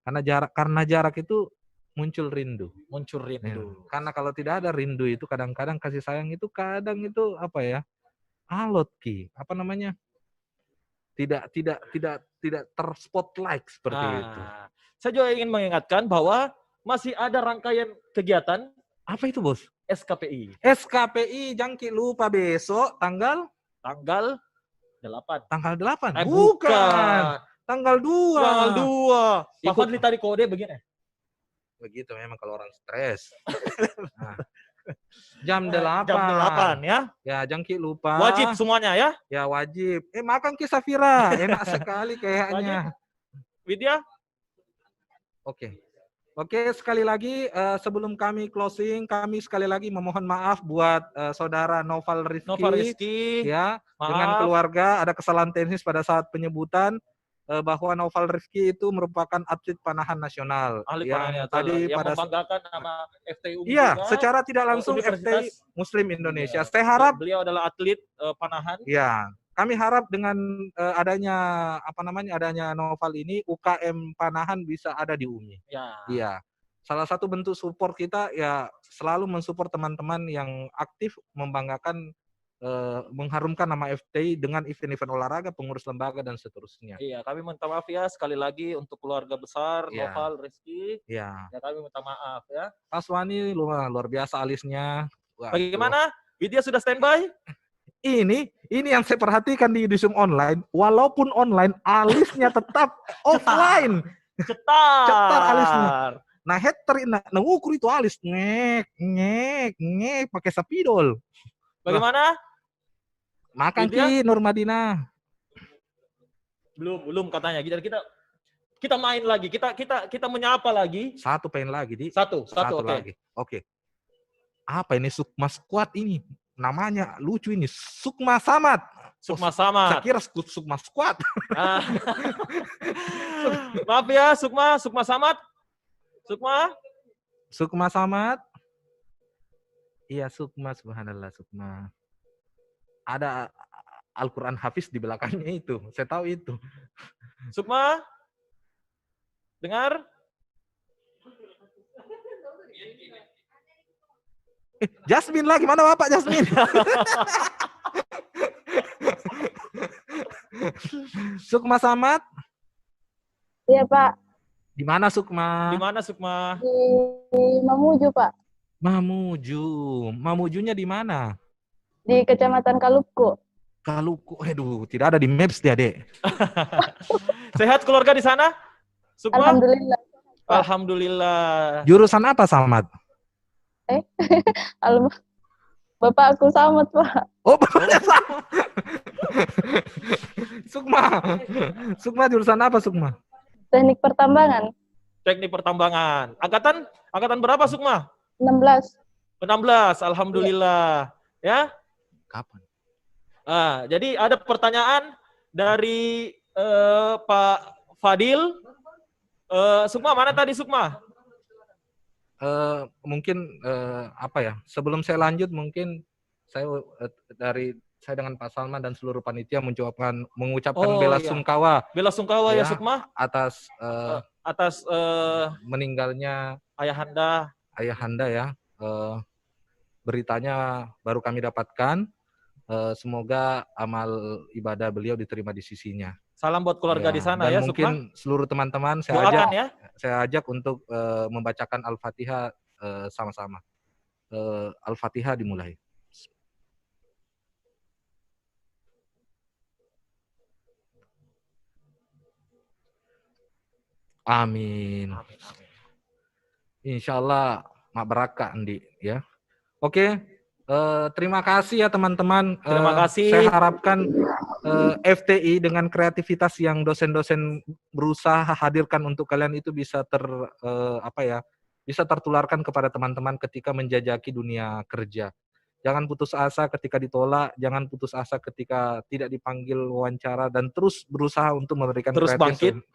Karena jarak itu muncul rindu. Ya. Karena kalau tidak ada rindu itu kadang-kadang kasih sayang itu apa ya? Alot Ki, apa namanya? Tidak terspotlight seperti itu. Saya juga ingin mengingatkan bahwa masih ada rangkaian kegiatan. Apa itu, Bos? SKPI. SKPI jangki lupa besok tanggal 8. Tanggal 8. Bukan. Tanggal 2. Tanggal 2. Pak Ikut. Fadli tadi kode begini. Begitu memang kalau orang stres. Nah. Jam 8. Jam 8 ya. Ya, jangki lupa. Wajib semuanya ya. Ya, wajib. Makan Ki Safira. Enak sekali kayaknya. Widya? Oke. Oke, sekali lagi sebelum kami closing, kami sekali lagi memohon maaf buat saudara Noval Rizky. Ya, maaf. Dengan keluarga ada kesalahan teknis pada saat penyebutan bahwa Noval Rizky itu merupakan atlet panahan nasional. Ahli yang panahan tadi yang pada membanggakan nama FTU. Iya, juga, secara tidak langsung FTI Muslim Indonesia. Saya harap beliau adalah atlet panahan. ya, kami harap dengan adanya adanya Noval ini UKM panahan bisa ada di UMI. Ya. Iya. Salah satu bentuk support kita ya selalu mensupport teman-teman yang aktif membanggakan mengharumkan nama FTI dengan event-event olahraga, pengurus lembaga dan seterusnya. Iya, kami minta maaf ya sekali lagi untuk keluarga besar Iya. Noval Rizky. Iya. Ya kami minta maaf ya. Pas Wani luar biasa alisnya. Wah, Bagaimana? Widya sudah standby? Ini yang saya perhatikan di Yudisium online, walaupun online alisnya tetap offline. Cetar alisnya. Nah, hater ngukur itu alis ngek pakai spidol. Bagaimana? Makan Widya? Ki Nurmadina. Belum katanya. Jadi kita main lagi. Kita menyapa lagi. Satu pengen lagi, Di. Satu oke. lagi. Oke. Apa ini Sukma Squad ini? Namanya lucu ini, Sukma Samad. Sukma Samad. Saya kira Sukma Squad. Maaf ya, Sukma Samad. Sukma Samad. Iya, Sukma, subhanallah, Sukma. Ada Al-Quran Hafiz di belakangnya itu. Saya tahu itu. Sukma? Dengar? Jasmine lagi, mana Bapak Jasmine? Sukma Samad? Iya, Pak. Di mana Sukma? Di mana Sukma? Di Mamuju, Pak. Mamujunya di mana? Di Kecamatan Kaluku. Kaluku, aduh, tidak ada di Maps dia, Dek. Sehat keluarga di sana? Sukma? Alhamdulillah. Alhamdulillah. Jurusan apa, Samad? Bapak aku Samad, Pak. Oh, bapaknya sama. Sukma jurusan apa, Sukma? Teknik pertambangan. Teknik pertambangan. Angkatan berapa, Sukma? 16. 16, alhamdulillah. Ya? Kapan? Jadi ada pertanyaan dari Pak Fadil. Sukma, mana tadi Sukma? Mungkin apa ya? Sebelum saya lanjut, mungkin saya saya dengan Pak Salman dan seluruh panitia mengucapkan bela sungkawa. Bela sungkawa ya Sukma atas meninggalnya ayahanda ya. Beritanya baru kami dapatkan. Semoga amal ibadah beliau diterima di sisinya. Salam buat keluarga di sana dan ya, mungkin Sukma. seluruh teman-teman saya ajak untuk membacakan Al-Fatihah sama-sama. Al-Fatihah dimulai. Amin. Insya Allah mak berkah, Andi, ya. Oke, terima kasih ya teman-teman. Terima kasih. Saya harapkan FTI dengan kreativitas yang dosen-dosen berusaha hadirkan untuk kalian itu bisa bisa tertularkan kepada teman-teman ketika menjajaki dunia kerja. Jangan putus asa ketika ditolak, jangan putus asa ketika tidak dipanggil wawancara, dan terus berusaha untuk memberikan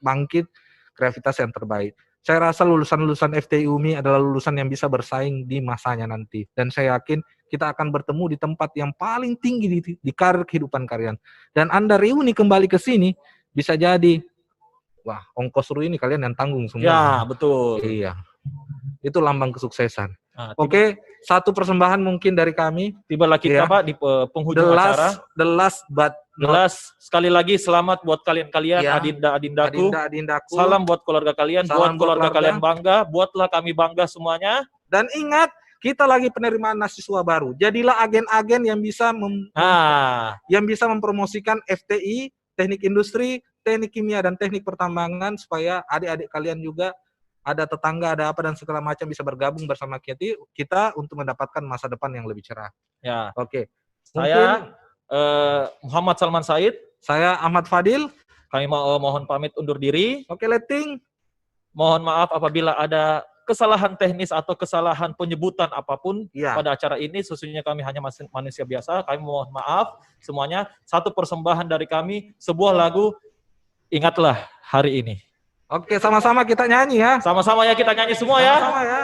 bangkit kreativitas yang terbaik. Saya rasa lulusan-lulusan FTI UMI adalah lulusan yang bisa bersaing di masanya nanti. Dan saya yakin kita akan bertemu di tempat yang paling tinggi di karir kehidupan kalian. Dan Anda reuni kembali ke sini, bisa jadi, wah, ongkos ini kalian yang tanggung semua. Ya, betul. Iya. Itu lambang kesuksesan. Oke, satu persembahan mungkin dari kami. Tibalah kita, Pak, di penghujung acara. The last sekali lagi selamat buat kalian-kalian, ya, adindaku. Adindaku. Salam buat keluarga kalian, buat keluarga kalian bangga, buatlah kami bangga semuanya. Dan ingat, kita lagi penerimaan mahasiswa baru. Jadilah agen-agen yang bisa yang bisa mempromosikan FTI, teknik industri, teknik kimia dan teknik pertambangan supaya adik-adik kalian juga ada tetangga, ada apa dan segala macam bisa bergabung bersama kita untuk mendapatkan masa depan yang lebih cerah. Ya. Oke. Saya Muhammad Salman Said. Saya Ahmad Fadil. Kami mohon pamit undur diri. Oke, Leting. Mohon maaf apabila ada kesalahan teknis atau kesalahan penyebutan apapun pada acara ini. Sesungguhnya kami hanya manusia biasa. Kami mohon maaf semuanya. Satu persembahan dari kami, sebuah lagu Ingatlah Hari Ini. Oke, sama-sama kita nyanyi ya. Sama-sama ya kita nyanyi semua ya. Sama-sama ya.